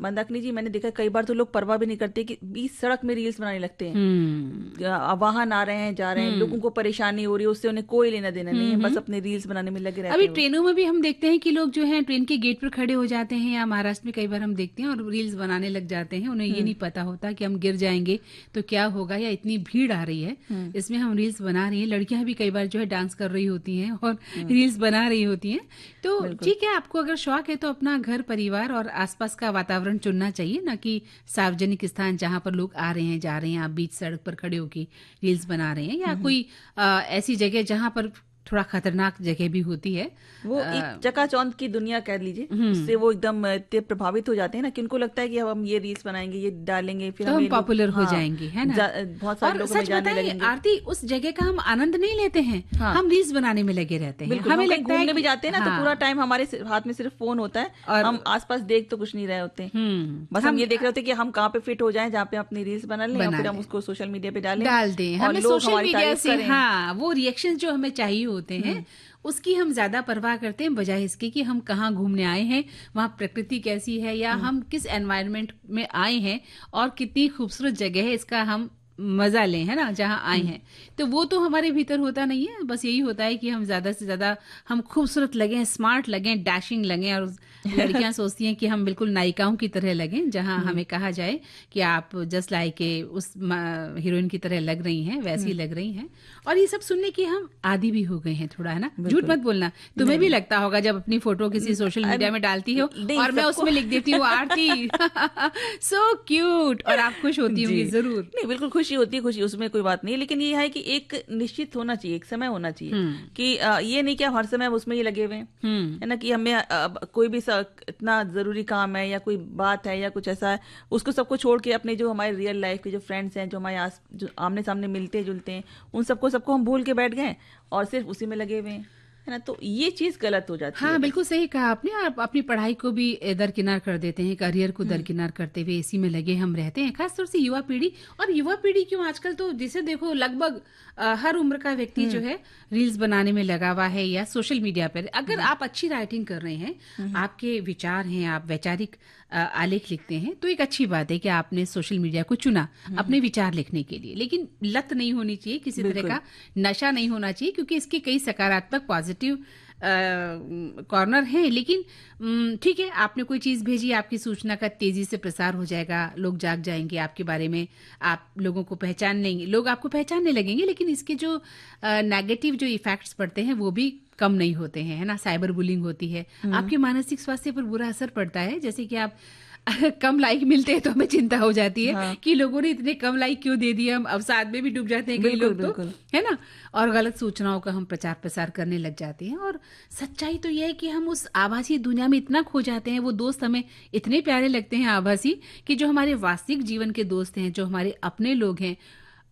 मंदाकिनी जी, मैंने देखा कई बार तो लोग परवाह भी नहीं करते कि बीच सड़क में रील्स बनाने लगते हैं। वाहन आ रहे हैं, जा रहे हैं, लोगों को परेशानी हो रही है, उससे उन्हें कोई लेना देना नहीं है, बस अपने रील्स बनाने में लगे रहते अभी हैं। ट्रेनों में भी हम देखते हैं कि लोग जो है ट्रेन के गेट पर खड़े हो जाते हैं या महाराष्ट्र में कई बार हम देखते हैं और रील्स बनाने लग जाते हैं। उन्हें ये नहीं पता होता कि हम गिर जाएंगे तो क्या होगा या इतनी भीड़ आ रही है, इसमें हम रील्स बना रही हैं। लड़कियां भी कई बार जो है डांस कर रही होती हैं और रील्स बना रही होती हैं। तो ठीक है, आपको अगर शौक है तो अपना घर परिवार और आसपास का वातावरण चुनना चाहिए, ना कि सार्वजनिक स्थान जहां पर लोग आ रहे हैं जा रहे हैं, आप बीच सड़क पर खड़े होकर रील्स बना रहे हैं या कोई ऐसी जगह जहां पर थोड़ा खतरनाक जगह भी होती है। वो एक चकाचौंध की दुनिया कह लीजिए, उससे वो एकदम इतने प्रभावित हो जाते हैं ना कि उनको लगता है कि अब हम ये रील्स बनाएंगे, ये डालेंगे, फिर तो हम पॉपुलर हो जाएंगे, है ना। बहुत सारे लोग हमें जानने लगेंगे। आरती, उस जगह का हम आनंद नहीं लेते हैं, हम रील्स बनाने में लगे रहते हैं। हमें लगता है घूमने भी जाते हैं ना, तो पूरा टाइम हमारे हाथ में सिर्फ फोन होता है और हम आसपास देख तो कुछ नहीं रहे होते। बस हम ये देख रहे होते हैं कि हम कहाँ पे फिट हो जाएं, जहाँ पे अपनी रील्स बना लें, फिर हम उसको सोशल मीडिया पे डाल दें। हमें सोशल मीडिया से वो रिएक्शन जो हमें चाहिए होते हैं उसकी हम ज्यादा परवाह करते हैं, बजाय इसके कि हम कहाँ घूमने आए हैं, वहाँ प्रकृति कैसी है या हम किस एनवायरनमेंट में आए हैं और कितनी खूबसूरत जगह है, इसका हम मजा लें, है ना, जहाँ आए हैं। तो वो तो हमारे भीतर होता नहीं है। बस यही होता है कि हम ज्यादा से ज्यादा हम खूबसूरत लगें, स्मार्ट लगें, डैशिंग लगें और लड़कियां सोचती हैं कि हम बिल्कुल नायिकाओं की तरह लगें, जहाँ हमें कहा जाए कि आप जस्ट लाइक उस हीरोइन की तरह लग रही हैं, वैसी लग रही हैं। और ये सब सुनने की हम आदी भी हो गए हैं थोड़ा, है ना। झूठ मत बोलना, तुम्हें भी लगता होगा जब अपनी फोटो किसी सोशल मीडिया में डालती हो और मैं उसमें लिख देती हूँ आरती सो क्यूट, और आप खुश होती होंगी जरूर। नहीं, बिल्कुल खुशी होती है, खुशी, उसमें कोई बात नहीं। लेकिन ये है कि एक निश्चित होना चाहिए, एक समय होना चाहिए कि ये नहीं कि हम हर समय उसमें ही लगे हुए हैं, है ना, कि हमें कोई भी इतना जरूरी काम है या कोई बात है या कुछ ऐसा है, उसको सबको छोड़ के अपने जो हमारे रियल लाइफ के जो फ्रेंड्स हैं, जो हमारे जो आमने सामने मिलते जुलते हैं, उन सबको हम भूल के बैठ गए और सिर्फ उसी में लगे हुए हैं, है ना। तो ये चीज गलत हो जाती है। हाँ, बिल्कुल सही कहा आपने। आप अपनी पढ़ाई को भी दरकिनार कर देते हैं, करियर को दरकिनार करते हुए इसी में लगे हम रहते हैं, खासतौर से युवा पीढ़ी। और युवा पीढ़ी क्यों, आजकल तो जिसे देखो लगभग हर उम्र का व्यक्ति जो है रील्स बनाने में लगा हुआ है या सोशल मीडिया पर। अगर आप अच्छी राइटिंग कर रहे हैं, आपके विचार हैं, आप वैचारिक आलेख लिखते हैं, तो एक अच्छी बात है कि आपने सोशल मीडिया को चुना अपने विचार लिखने के लिए। लेकिन लत नहीं होनी चाहिए, किसी तरह का नशा नहीं होना चाहिए, क्योंकि इसके कई सकारात्मक पॉजिटिव कॉर्नर हैं। लेकिन ठीक है, आपने कोई चीज भेजी, आपकी सूचना का तेजी से प्रसार हो जाएगा, लोग जाग जाएंगे आपके बारे में, आप लोगों को पहचान लेंगे, लोग आपको पहचानने लगेंगे। लेकिन इसके जो नेगेटिव जो इफेक्ट्स पड़ते हैं वो भी कम नहीं होते हैं, है ना। साइबर बुलिंग होती है, आपके मानसिक स्वास्थ्य पर बुरा असर पड़ता है। जैसे कि आप कम लाइक मिलते हैं तो हमें चिंता हो जाती है कि लोगों ने इतने कम लाइक क्यों दे दिए, हम अवसाद में भी डूब जाते हैं कई लोग तो, है ना। और गलत सूचनाओं का हम प्रचार प्रसार करने लग जाते हैं। और सच्चाई तो यह है कि हम उस आभासी दुनिया में इतना खो जाते हैं, वो दोस्त हमें इतने प्यारे लगते हैं आभासी, कि जो हमारे वास्तविक जीवन के दोस्त हैं, जो हमारे अपने लोग हैं,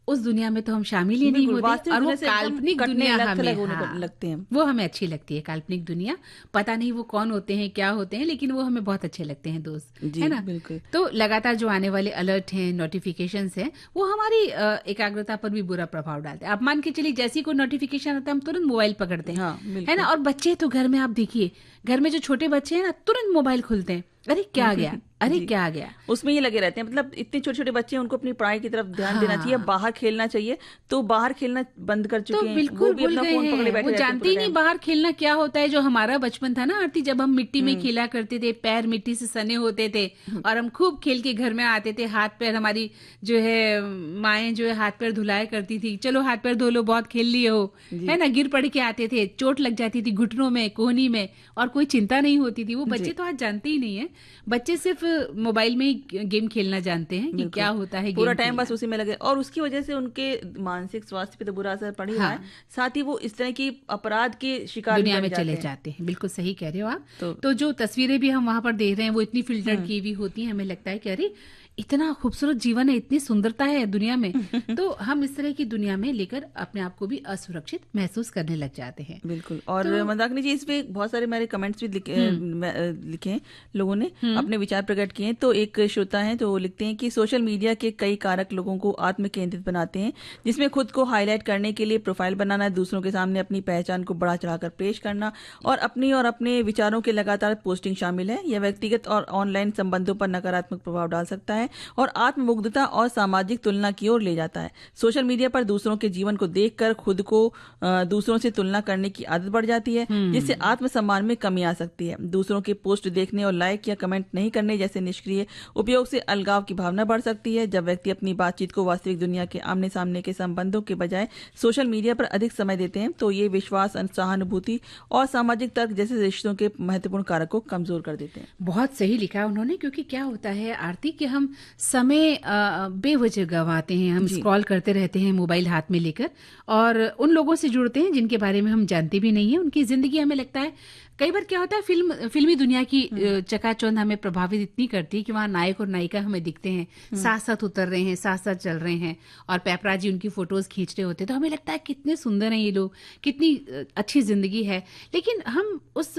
उस दुनिया में तो हम शामिल ही नहीं बिल्कुल, होते। वास्तविक और वो दुनिया से एकदम काल्पनिक कटने दुनिया अलग हमें थलग होने को लगते हैं। वो हमें अच्छी लगती है, काल्पनिक दुनिया। पता नहीं वो कौन होते हैं, क्या होते हैं, लेकिन वो हमें बहुत अच्छे लगते हैं दोस्त, जी, है ना। बिल्कुल। तो लगातार जो आने वाले अलर्ट हैं, नोटिफिकेशंस हैं, वो हमारी एकाग्रता पर भी बुरा प्रभाव डालते हैं। आप मान के चलिए जैसे ही कोई नोटिफिकेशन आता है हम तुरंत मोबाइल पकड़ते हैं, हाँ, बिल्कुल। है ना। और बच्चे तो घर में आप देखिए, घर में जो छोटे बच्चे हैं ना, तुरंत मोबाइल खोलते हैं, अरे क्या आ गया, अरे जी। क्या आ गया। उसमें ये लगे रहते हैं। मतलब इतने छोटे छोटे बच्चे हैं, उनको अपनी पढ़ाई की तरफ ध्यान देना चाहिए, हाँ। बाहर खेलना चाहिए, तो बाहर खेलना बंद कर तो चुके हैं। बिल्कुल वो भी भूल अपना गए फोन पकड़े हैं, बैठे वो रहते हैं जानते ही पूरे नहीं टाइम। बाहर खेलना क्या होता है। जो हमारा बचपन था ना आरती, जब हम मिट्टी में खेला करते थे, पैर मिट्टी से सने होते थे और हम खूब खेल के घर में आते थे, हाथ पैर हमारी जो है माएं जो है हाथ पैर धुलाया करती थी, चलो हाथ पैर धो लो, बहुत खेल लिए हो, है ना। गिर पड़ के आते थे, चोट लग जाती थी घुटनों में, कोहनी में, और कोई चिंता नहीं होती थी। वो बच्चे तो आज जानते ही नहीं है। बच्चे सिर्फ मोबाइल में ही गेम खेलना जानते हैं कि क्या होता है पूरा गेम टाइम बस खेलना। उसी में लगे, और उसकी वजह से उनके मानसिक स्वास्थ्य पे तो बुरा असर पड़ ही रहा है। साथ ही वो इस तरह की अपराध के शिकार भी दुनिया बन में जाते चले हैं। जाते हैं। बिल्कुल सही कह रहे हो आप। तो तो जो तस्वीरें भी हम वहां पर देख रहे हैं वो इतनी फिल्टर्ड की हुई होती हैं, हमें लगता है कि अरे इतना खूबसूरत जीवन है, इतनी सुंदरता है दुनिया में। तो हम इस तरह की दुनिया में लेकर अपने आप को भी असुरक्षित महसूस करने लग जाते हैं। बिल्कुल। और मंदाकिनी जी, इस पे बहुत सारे मेरे कमेंट्स भी लिखे हैं लोगों ने, अपने विचार प्रकट किए हैं। तो एक श्रोता हैं जो लिखते हैं कि सोशल मीडिया के कई कारक लोगों को आत्म केंद्रित बनाते हैं, जिसमें खुद को हाईलाइट करने के लिए प्रोफाइल बनाना, दूसरों के सामने अपनी पहचान को बढ़ा चढ़ाकर पेश करना और अपने विचारों के लगातार पोस्टिंग शामिल है। यह व्यक्तिगत और ऑनलाइन संबंधों पर नकारात्मक प्रभाव डाल सकता है और आत्ममुग्धता और सामाजिक तुलना की ओर ले जाता है। सोशल मीडिया पर दूसरों के जीवन को देखकर खुद को दूसरों से तुलना करने की आदत बढ़ जाती है, जिससे आत्मसम्मान में कमी आ सकती है। दूसरों के पोस्ट देखने और लाइक या कमेंट नहीं करने जैसे निष्क्रिय उपयोग से अलगाव की भावना बढ़ सकती है। जब व्यक्ति अपनी बातचीत को वास्तविक दुनिया के आमने सामने के संबंधों के बजाय सोशल मीडिया पर अधिक समय देते हैं, तो ये विश्वास, सहानुभूति और सामाजिक तर्क जैसे रिश्तों के महत्वपूर्ण कारक को कमजोर कर देते हैं। बहुत सही लिखा उन्होंने। क्योंकि क्या होता है आरती कि हम समय बेवजह गंवाते हैं, हम स्क्रॉल करते रहते हैं मोबाइल हाथ में लेकर, और उन लोगों से जुड़ते हैं जिनके बारे में हम जानते भी नहीं है। उनकी जिंदगी हमें लगता है, कई बार क्या होता है फिल्मी दुनिया की चकाचौंध हमें प्रभावित इतनी करती है कि वहाँ नायक और नायिका हमें दिखते हैं, साथ साथ उतर रहे हैं, साथ साथ चल रहे हैं, और पेपराजी उनकी फोटोज खींच रहे होते हैं। तो हमें लगता है कितने सुंदर हैं ये लोग, कितनी अच्छी जिंदगी है। लेकिन हम उस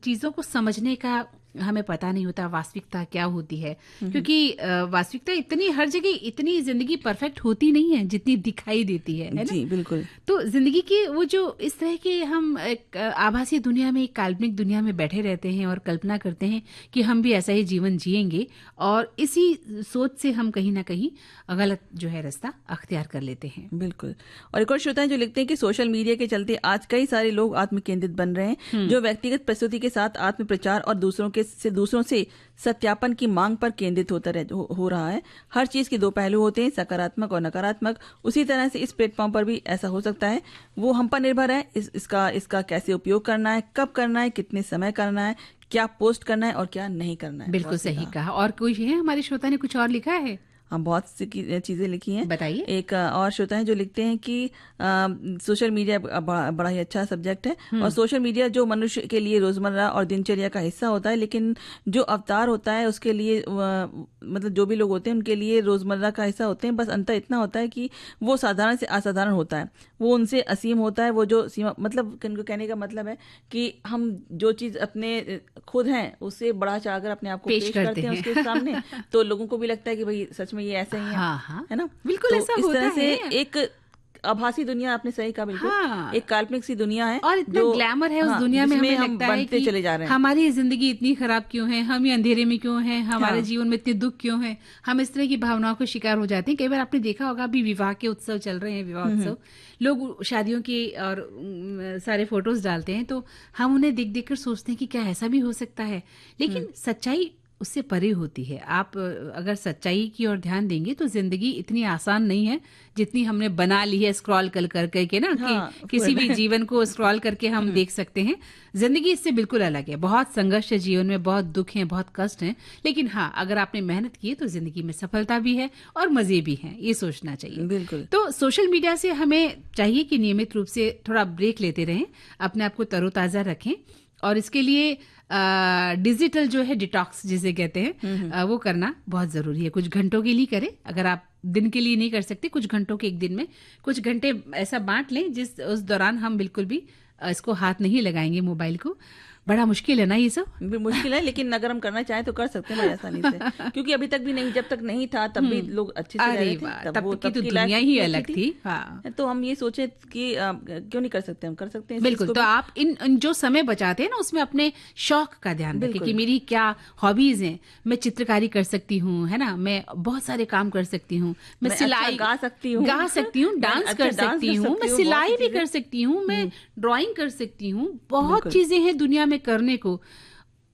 चीजों को समझने का हमें पता नहीं होता वास्तविकता क्या होती है। क्योंकि वास्तविकता इतनी हर जगह इतनी जिंदगी परफेक्ट होती नहीं है जितनी दिखाई देती है ना? जी बिल्कुल। तो जिंदगी की वो जो इस तरह के हम एक आभासी दुनिया में, एक काल्पनिक दुनिया में बैठे रहते हैं और कल्पना करते हैं कि हम भी ऐसा ही जीवन जिएंगे, और इसी सोच से हम कहीं ना कहीं गलत जो है रास्ता अख्तियार कर लेते हैं। बिल्कुल। और एक और श्रोता है जो लिखते हैं कि सोशल मीडिया के चलते आज कई सारे लोग आत्म केंद्रित बन रहे हैं, जो व्यक्तिगत प्रस्तुति के साथ आत्म प्रचार और दूसरों से सत्यापन की मांग पर केंद्रित हो रहा है। हर चीज के दो पहलू होते हैं, सकारात्मक और नकारात्मक। उसी तरह से इस प्लेटफॉर्म पर भी ऐसा हो सकता है। वो हम पर निर्भर है, इसका कैसे उपयोग करना है, कब करना है, कितने समय करना है, क्या पोस्ट करना है और क्या नहीं करना है। बिल्कुल सही कहा। और कोई है हमारे श्रोता ने कुछ और लिखा है? हम बहुत सी चीजें लिखी हैं, बताइए। एक और श्रोता है जो लिखते हैं कि सोशल मीडिया बड़ा ही अच्छा सब्जेक्ट है, और सोशल मीडिया जो मनुष्य के लिए रोजमर्रा और दिनचर्या का हिस्सा होता है, लेकिन जो अवतार होता है उसके लिए मतलब जो भी लोग होते हैं उनके लिए रोजमर्रा का हिस्सा होते हैं। बस अंतर इतना होता है कि वो साधारण से असाधारण होता है, वो उनसे असीम होता है। वो जो सीमा, मतलब कहने का मतलब है कि हम जो चीज अपने खुद हैं उससे बढ़ा चढ़ाकर अपने आप को पेश करते हैं उसके सामने, तो लोगों को भी लगता है कि भाई सच में ये ऐसे ही है। हाँ, है ना? बिल्कुल तो ऐसा इस होता तरह से है। एक आभासी दुनिया, आपने सही कहा बिल्कुल, हाँ। एक काल्पनिक सी दुनिया है और इतना ग्लैमर है उस दुनिया में, हमें लगता है कि चले जा रहे हैं। हमारी जिंदगी इतनी खराब क्यों है, हम ये अंधेरे में क्यों हैं, हमारे जीवन में इतने दुख क्यों है, हम इस तरह की भावनाओं को शिकार हो जाते हैं। कई बार आपने देखा होगा, अभी विवाह के उत्सव चल रहे हैं, विवाह उत्सव, लोग शादियों की और सारे फोटोज डालते हैं, तो हम उन्हें देख देख कर सोचते हैं कि क्या ऐसा भी हो सकता है। लेकिन सच्चाई उससे परे होती है। आप अगर सच्चाई की ओर ध्यान देंगे तो जिंदगी इतनी आसान नहीं है जितनी हमने बना ली है स्क्रॉल कर करके ना। हाँ, कि किसी भी जीवन को स्क्रॉल करके हम देख सकते हैं। जिंदगी इससे बिल्कुल अलग है। बहुत संघर्ष है जीवन में, बहुत दुख है, बहुत कष्ट है, लेकिन हाँ, अगर आपने मेहनत की है तो जिंदगी में सफलता भी है और मजे भी हैं, ये सोचना चाहिए। बिल्कुल। तो सोशल मीडिया से हमें चाहिए कि नियमित रूप से थोड़ा ब्रेक लेते रहें, अपने आप को तरोताजा रखें, और इसके लिए डिजिटल जो है डिटॉक्स जिसे कहते हैं वो करना बहुत जरूरी है। कुछ घंटों के लिए करें। अगर आप दिन के लिए नहीं कर सकते, कुछ घंटों के एक दिन में कुछ घंटे ऐसा बांट लें जिस उस दौरान हम बिल्कुल भी इसको हाथ नहीं लगाएंगे मोबाइल को। बड़ा मुश्किल है ना ये सब। भी मुश्किल है, लेकिन अगर हम करना चाहें तो कर सकते हैं बड़ी आसानी से, क्योंकि अभी तक भी नहीं, जब तक नहीं था तब भी लोग अच्छे से रह अरे रहे थे, वाह, तब तब वो की तो की दुनिया लाइफ ही अच्छी अलग थी। हाँ तो हम ये सोचे कि क्यों नहीं कर सकते, हम कर सकते हैं इस बिल्कुल। चीज़ को तो भी। आप इन जो समय बचाते हैं ना उसमें अपने शौक का ध्यान रखें बिल्कुल। कि मेरी क्या हॉबीज हैं। मैं चित्रकारी कर सकती हूँ, है ना, मैं बहुत सारे काम कर सकती हूँ, मैं मैं अच्छा सिलाई गा सकती हूँ। डांस मैं कर अच्छा डांस सकती कर हूँ, सकती मैं हूँ, सिलाई बहुत भी चीजें। कर सकती हूँ, मैं ड्राइंग कर सकती हूँ। बहुत बिल्कुल। चीजें हैं दुनिया में करने को।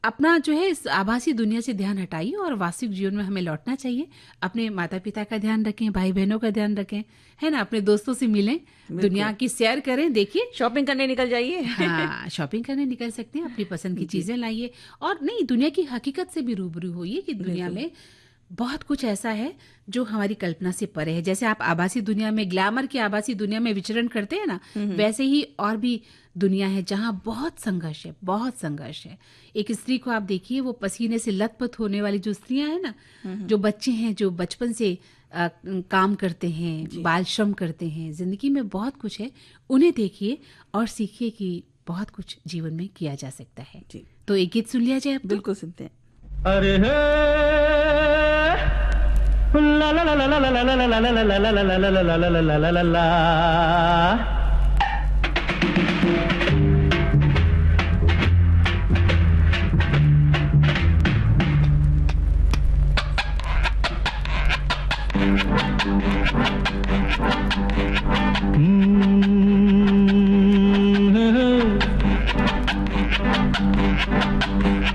अपना जो है इस आभासी दुनिया से ध्यान हटाइए और वास्तविक जीवन में हमें लौटना चाहिए। अपने माता पिता का ध्यान रखें, भाई बहनों का ध्यान रखें, है ना, अपने दोस्तों से मिलें, दुनिया की सैर करें। देखिए शॉपिंग करने निकल जाइए। हाँ, शॉपिंग करने निकल सकते हैं, अपनी पसंद की चीजें लाइए और नहीं, दुनिया की हकीकत से भी रूबरू होइए कि दुनिया में बहुत कुछ ऐसा है जो हमारी कल्पना से परे है। जैसे आप आभासी दुनिया में, ग्लैमर की आभासी दुनिया में विचरण करते हैं ना, वैसे ही और भी दुनिया है जहाँ बहुत संघर्ष है, बहुत संघर्ष है। एक स्त्री को आप देखिए, वो पसीने से लथपथ होने वाली जो स्त्रियां हैं ना, जो बच्चे हैं जो बचपन से काम करते हैं, बाल श्रम करते हैं, जिंदगी में बहुत कुछ है, उन्हें देखिए और सीखिए कि बहुत कुछ जीवन में किया जा सकता है। जी। तो एक गीत सुन लिया जाए अब तो। बिल्कुल सुनते हैं। अरे हे ला ला ला ला ला ला ला ला ला ला ला ला ला ला ला ला ला ला ला।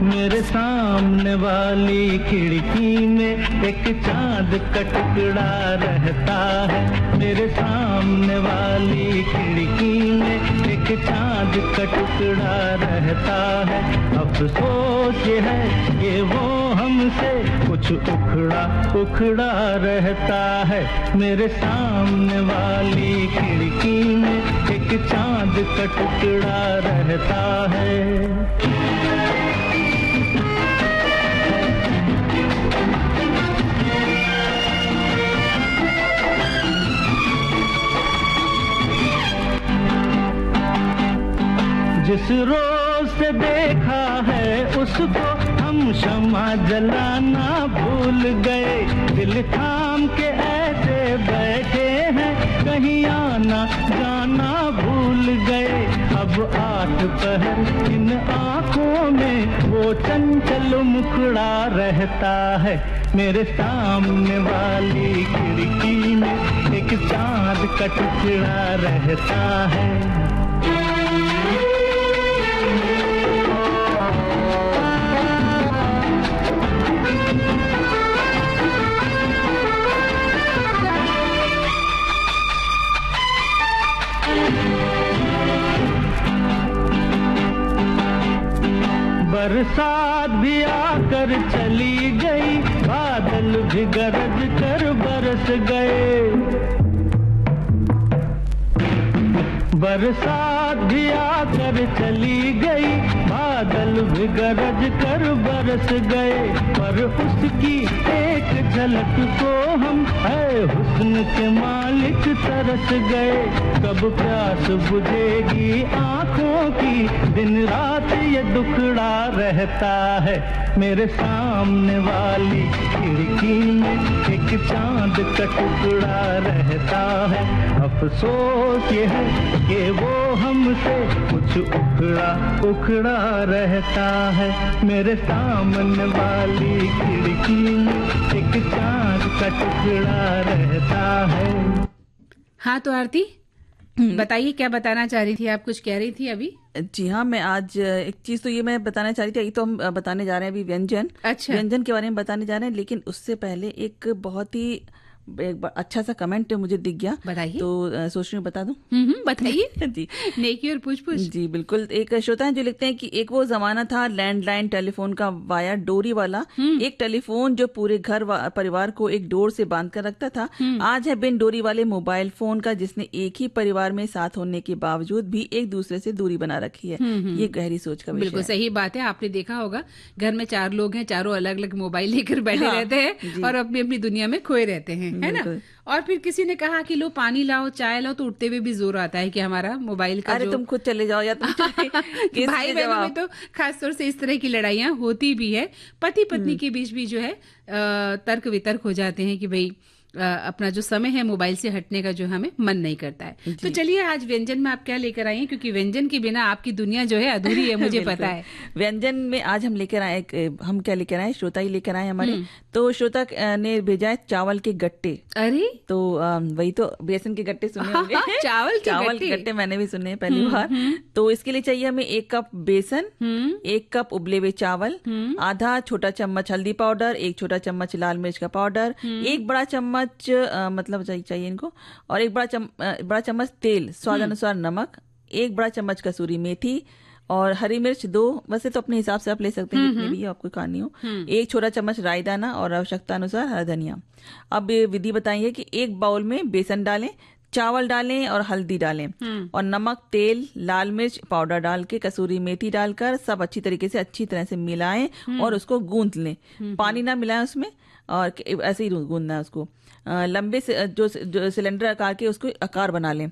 मेरे सामने वाली खिड़की में एक चांद का टुकड़ा रहता है। मेरे सामने वाली खिड़की में एक चांद का टुकड़ा रहता है। अफसोस ये है कि वो हमसे कुछ उखड़ा उखड़ा रहता है। मेरे सामने वाली खिड़की में एक चांद का टुकड़ा रहता है। जिस रोज से देखा है उसको हम शमा जलाना भूल गए। दिल थाम के ऐसे बैठे हैं, कहीं आना जाना भूल गए। अब 8 पहर इन आंखों में वो चंचल मुखड़ा रहता है। मेरे सामने वाली खिड़की में एक चांद का टुकड़ा रहता है। बरसात भी आकर चली गई, बादल भी गरज कर बरस गए। बरसात भी आकर चली गई, बादल भी गरज कर बरस गए। पर उसकी एक झलक को हम है हुस्न के मालिक तरस गए। कब प्यास बुझेगी आंखों की, दिन रात ये दुखड़ा रहता है। मेरे सामने वाली खिड़की में एक चांद का टुकड़ा रहता है। अफसोस ये है कि वो हमसे कुछ उखड़ा उखड़ा रहता है। मेरे सामने वाली खिड़की में एक चांद का टुकड़ा रहता है। हाँ तो आरती बताइए, क्या बताना चाह रही थी आप? कुछ कह रही थी अभी। जी हाँ, मैं आज एक चीज तो ये मैं बताना चाह रही थी। तो हम बताने जा रहे हैं अभी व्यंजन। अच्छा। व्यंजन के बारे में बताने जा रहे हैं, लेकिन उससे पहले एक बहुत ही एक अच्छा सा कमेंट मुझे दिख गया। बताइए। तो सोच रही हूँ बता दूं। बताइए। जी नेकी और पूछ पूछ। जी बिल्कुल। एक श्रोता है जो लिखते हैं कि एक वो जमाना था लैंडलाइन टेलीफोन का, वाया डोरी वाला एक टेलीफोन जो पूरे घर परिवार को एक डोर से बांध कर रखता था। आज है बिन डोरी वाले मोबाइल फोन का, जिसने एक ही परिवार में साथ होने के बावजूद भी एक दूसरे से दूरी बना रखी है। ये गहरी सोच का विषय बिल्कुल है। सही बात है। आपने देखा होगा घर में 4 लोग हैं, चारों अलग अलग मोबाइल लेकर बैठे रहते हैं और अपनी अपनी दुनिया में खोए रहते हैं। है ना। और फिर किसी ने कहा कि लो पानी लाओ, चाय लाओ, तो उठते हुए भी जोर आता है कि हमारा मोबाइल का अरे तुम खुद चले जाओ या तुम भाई बहनों में तो खासतौर से इस तरह की लड़ाइयाँ होती भी है। पति पत्नी के बीच भी जो है तर्क वितर्क हो जाते हैं कि भाई अपना जो समय है मोबाइल से हटने का जो हमें मन नहीं करता है। तो चलिए आज व्यंजन में आप क्या लेकर आई हैं, क्योंकि व्यंजन के बिना आपकी दुनिया जो है अधूरी है, मुझे पता है। व्यंजन में आज हम लेकर आए, हम क्या लेकर आए, श्रोता ही लेकर आए हमारे। तो श्रोता ने भेजा है चावल के गट्टे। अरे तो वही तो बेसन के गट्टे सुने होंगे। चावल के गट्टे मैंने भी सुने पहली बार। तो इसके लिए चाहिए हमें 1 कप बेसन, 1 कप उबले हुए चावल, आधा छोटा चम्मच हल्दी पाउडर, 1 छोटा चम्मच लाल मिर्च का पाउडर, 1 बड़ा चम्मच मतलब चाहिए इनको, और 1 बड़ा चम्मच तेल, स्वाद अनुसार नमक, 1 बड़ा चम्मच कसूरी मेथी, और हरी मिर्च 2, वैसे तो अपने हिसाब से आप ले सकते हैं जितनी भी आपको खानी हो, 1 छोटा चम्मच राई दाना, और आवश्यकता अनुसार हरा धनिया। अब विधि बताइए कि 1 बाउल में बेसन डालें, चावल डालें और हल्दी डालें, और नमक, तेल, लाल मिर्च पाउडर डाल के कसूरी मेथी डालकर सब अच्छी तरीके से अच्छी तरह से मिलाएं और उसको गूंथ लें। पानी ना मिलाएं उसमें, और ऐसे ही गूंदना है उसको। लंबे से जो सिलेंडर आकार के उसको आकार बना लें,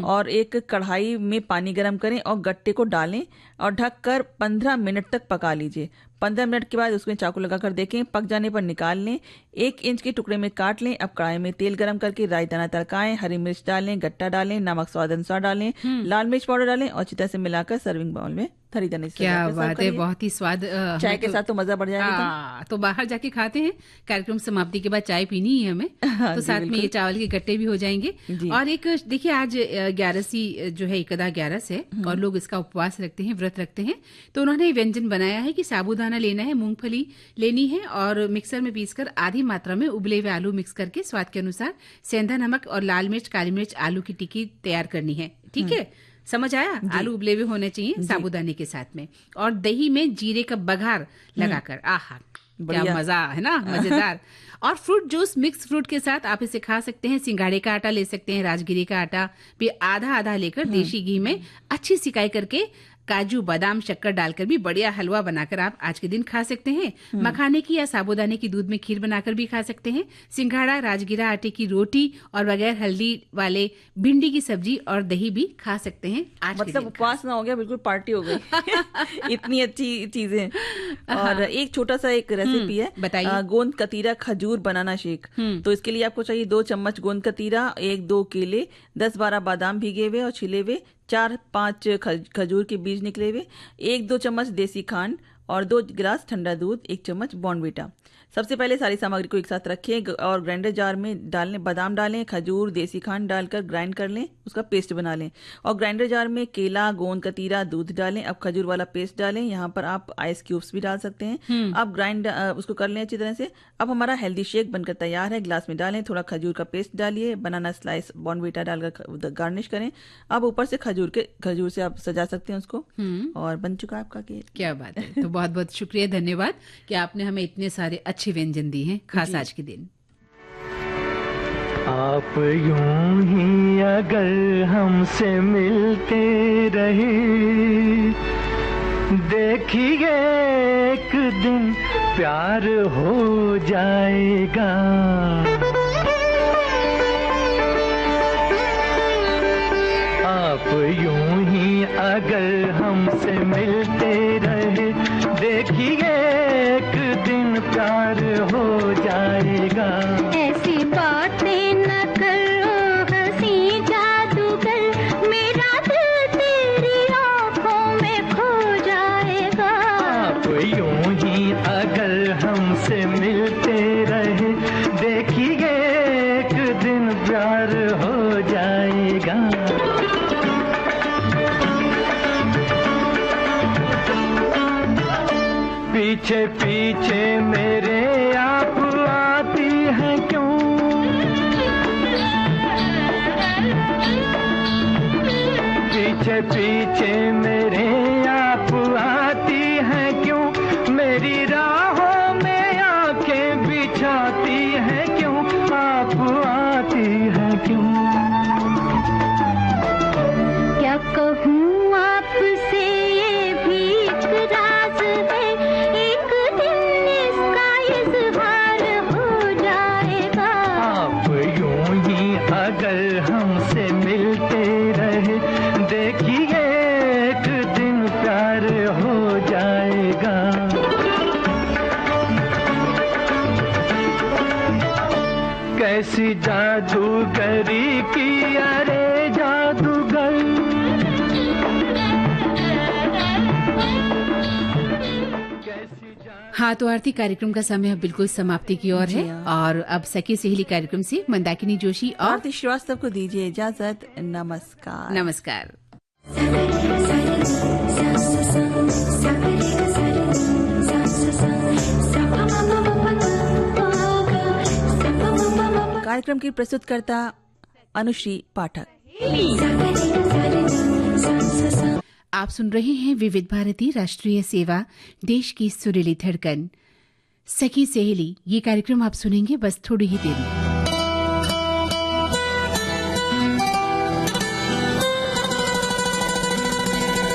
और एक कढ़ाई में पानी गर्म करें और गट्टे को डालें और ढककर 15 मिनट तक पका लीजिए। 15 मिनट के बाद उसमें चाकू लगाकर देखें, पक जाने पर निकाल लें, 1 इंच के टुकड़े में काट लें। अब कढ़ाई में तेल गरम करके राई दाना तड़काएं, हरी मिर्च डालें, गट्टा डालें, नमक स्वाद अनुसार डालें, लाल मिर्च पाउडर डालें और अच्छी तरह से मिलाकर सर्विंग बाउल में खरी दाने से क्या बात है, बहुत ही स्वाद। चाय के साथ तो मजा बढ़ जाएगा। तो बाहर जाके खाते हैं, कार्यक्रम समाप्ति के बाद चाय पीनी ही है हमें, तो साथ में ये चावल के गट्टे भी हो जाएंगे। और एक देखिए आज 11सी जो है, एकदा 11 है और लोग इसका उपवास रखते हैं, व्रत रखते हैं। तो उन्होंने व्यंजन बनाया है कि साबूदाना लेना है, मूंगफली लेनी है और मिक्सर में पीसकर आधी मात्रा में उबले हुए आलू मिक्स करके स्वाद के अनुसार सेंधा नमक और लाल मिर्च, काली मिर्च, आलू की टिक्की तैयार करनी है। ठीक है, समझ आया। आलू उबले हुए होने चाहिए साबूदाने के साथ में, और दही में जीरे का बघार लगाकर, आहा क्या मजा है ना, मजेदार। और फ्रूट जूस मिक्स फ्रूट के साथ आप इसे खा सकते हैं। सिंघाड़े का आटा ले सकते हैं, राजगिरी का आटा भी आधा आधा लेकर देशी घी में अच्छी सिकाई करके काजू, बादाम, शक्कर डालकर भी बढ़िया हलवा बनाकर आप आज के दिन खा सकते हैं। मखाने की या साबूदाने की दूध में खीर बनाकर भी खा सकते हैं। सिंघाड़ा, राजगिरा आटे की रोटी और बगैर हल्दी वाले भिंडी की सब्जी और दही भी खा सकते हैं। आज मतलब उपवास ना हो गया, बिल्कुल पार्टी हो गई। इतनी अच्छी चीजें। और एक छोटा सा एक रेसिपी है, बताइए। गोंद कतीरा खजूर बनाना शेक। तो इसके लिए आपको चाहिए 2 चम्मच गोंद कतीरा, 1-2 केले, 10-12 बादाम भीगे हुए और छिले हुए, 4-5 खजूर के बीज निकले हुए, 1-2 चम्मच देसी खांड और 2 गिलास ठंडा दूध, 1 चम्मच बॉर्नवीटा। सबसे पहले सारी सामग्री को एक साथ रखें और ग्राइंडर जार में डालें, बादाम डालें, खजूर, देसी खांड डालकर ग्राइंड कर लें, उसका पेस्ट बना लें। और ग्राइंडर जार में केला, गोंद कतीरा, दूध डालें। अब खजूर वाला पेस्ट डालें, यहाँ पर आप आइस क्यूब्स भी डाल सकते हैं। अब ग्राइंड उसको कर लें अच्छी तरह से। अब हमारा हेल्दी शेक बनकर तैयार है। ग्लास में डालें, थोड़ा खजूर का पेस्ट डालिए, बनाना स्लाइस, बॉर्नवीटा डालकर गार्निश करें। अब ऊपर से खजूर से आप सजा सकते हैं उसको, और बन चुका है आपका केक। क्या बात है। तो बहुत बहुत शुक्रिया, धन्यवाद कि आपने हमें इतने सारे अच्छे व्यंजन दी हैं, खास आज के दिन। आप यूं ही अगर हमसे मिलते रहे, देखिए एक दिन प्यार हो जाएगा। आप यूं ही अगर हमसे मिलते रहे, देखिए एक दिन प्यार हो जाएगा। ऐसी बातें न करो हंसी जादूगर, मेरा दिल तेरी आँखों में खो जाएगा। आप यूं ही अगर हमसे मिलते रहे, देखिए एक दिन प्यार हो जाएगा। पीछे पीछे मेरे आप आती हैं क्यों? पीछे पीछे मेरे आप आती हैं क्यों? मेरी राहों में आंखें बिछाती हैं क्यों? आप आती हैं क्यों? क्या कहूँ आपसे, ये भी एक राज है, एक दिन इसका इज़हार हो जाएगा। आप जादूगरी की अरे जादूगर। हाँ, तो आरती कार्यक्रम का समय अब बिल्कुल समाप्ति की ओर है और अब सखी सहेली कार्यक्रम से मंदाकिनी जोशी और आरती श्रीवास्तव को दीजिए इजाजत। नमस्कार। नमस्कार। कार्यक्रम की प्रस्तुतकर्ता अनुश्री पाठक। आप सुन रहे हैं विविध भारती राष्ट्रीय सेवा, देश की सुरीली धड़कन। सखी सहेली, ये कार्यक्रम आप सुनेंगे बस थोड़ी ही देर में।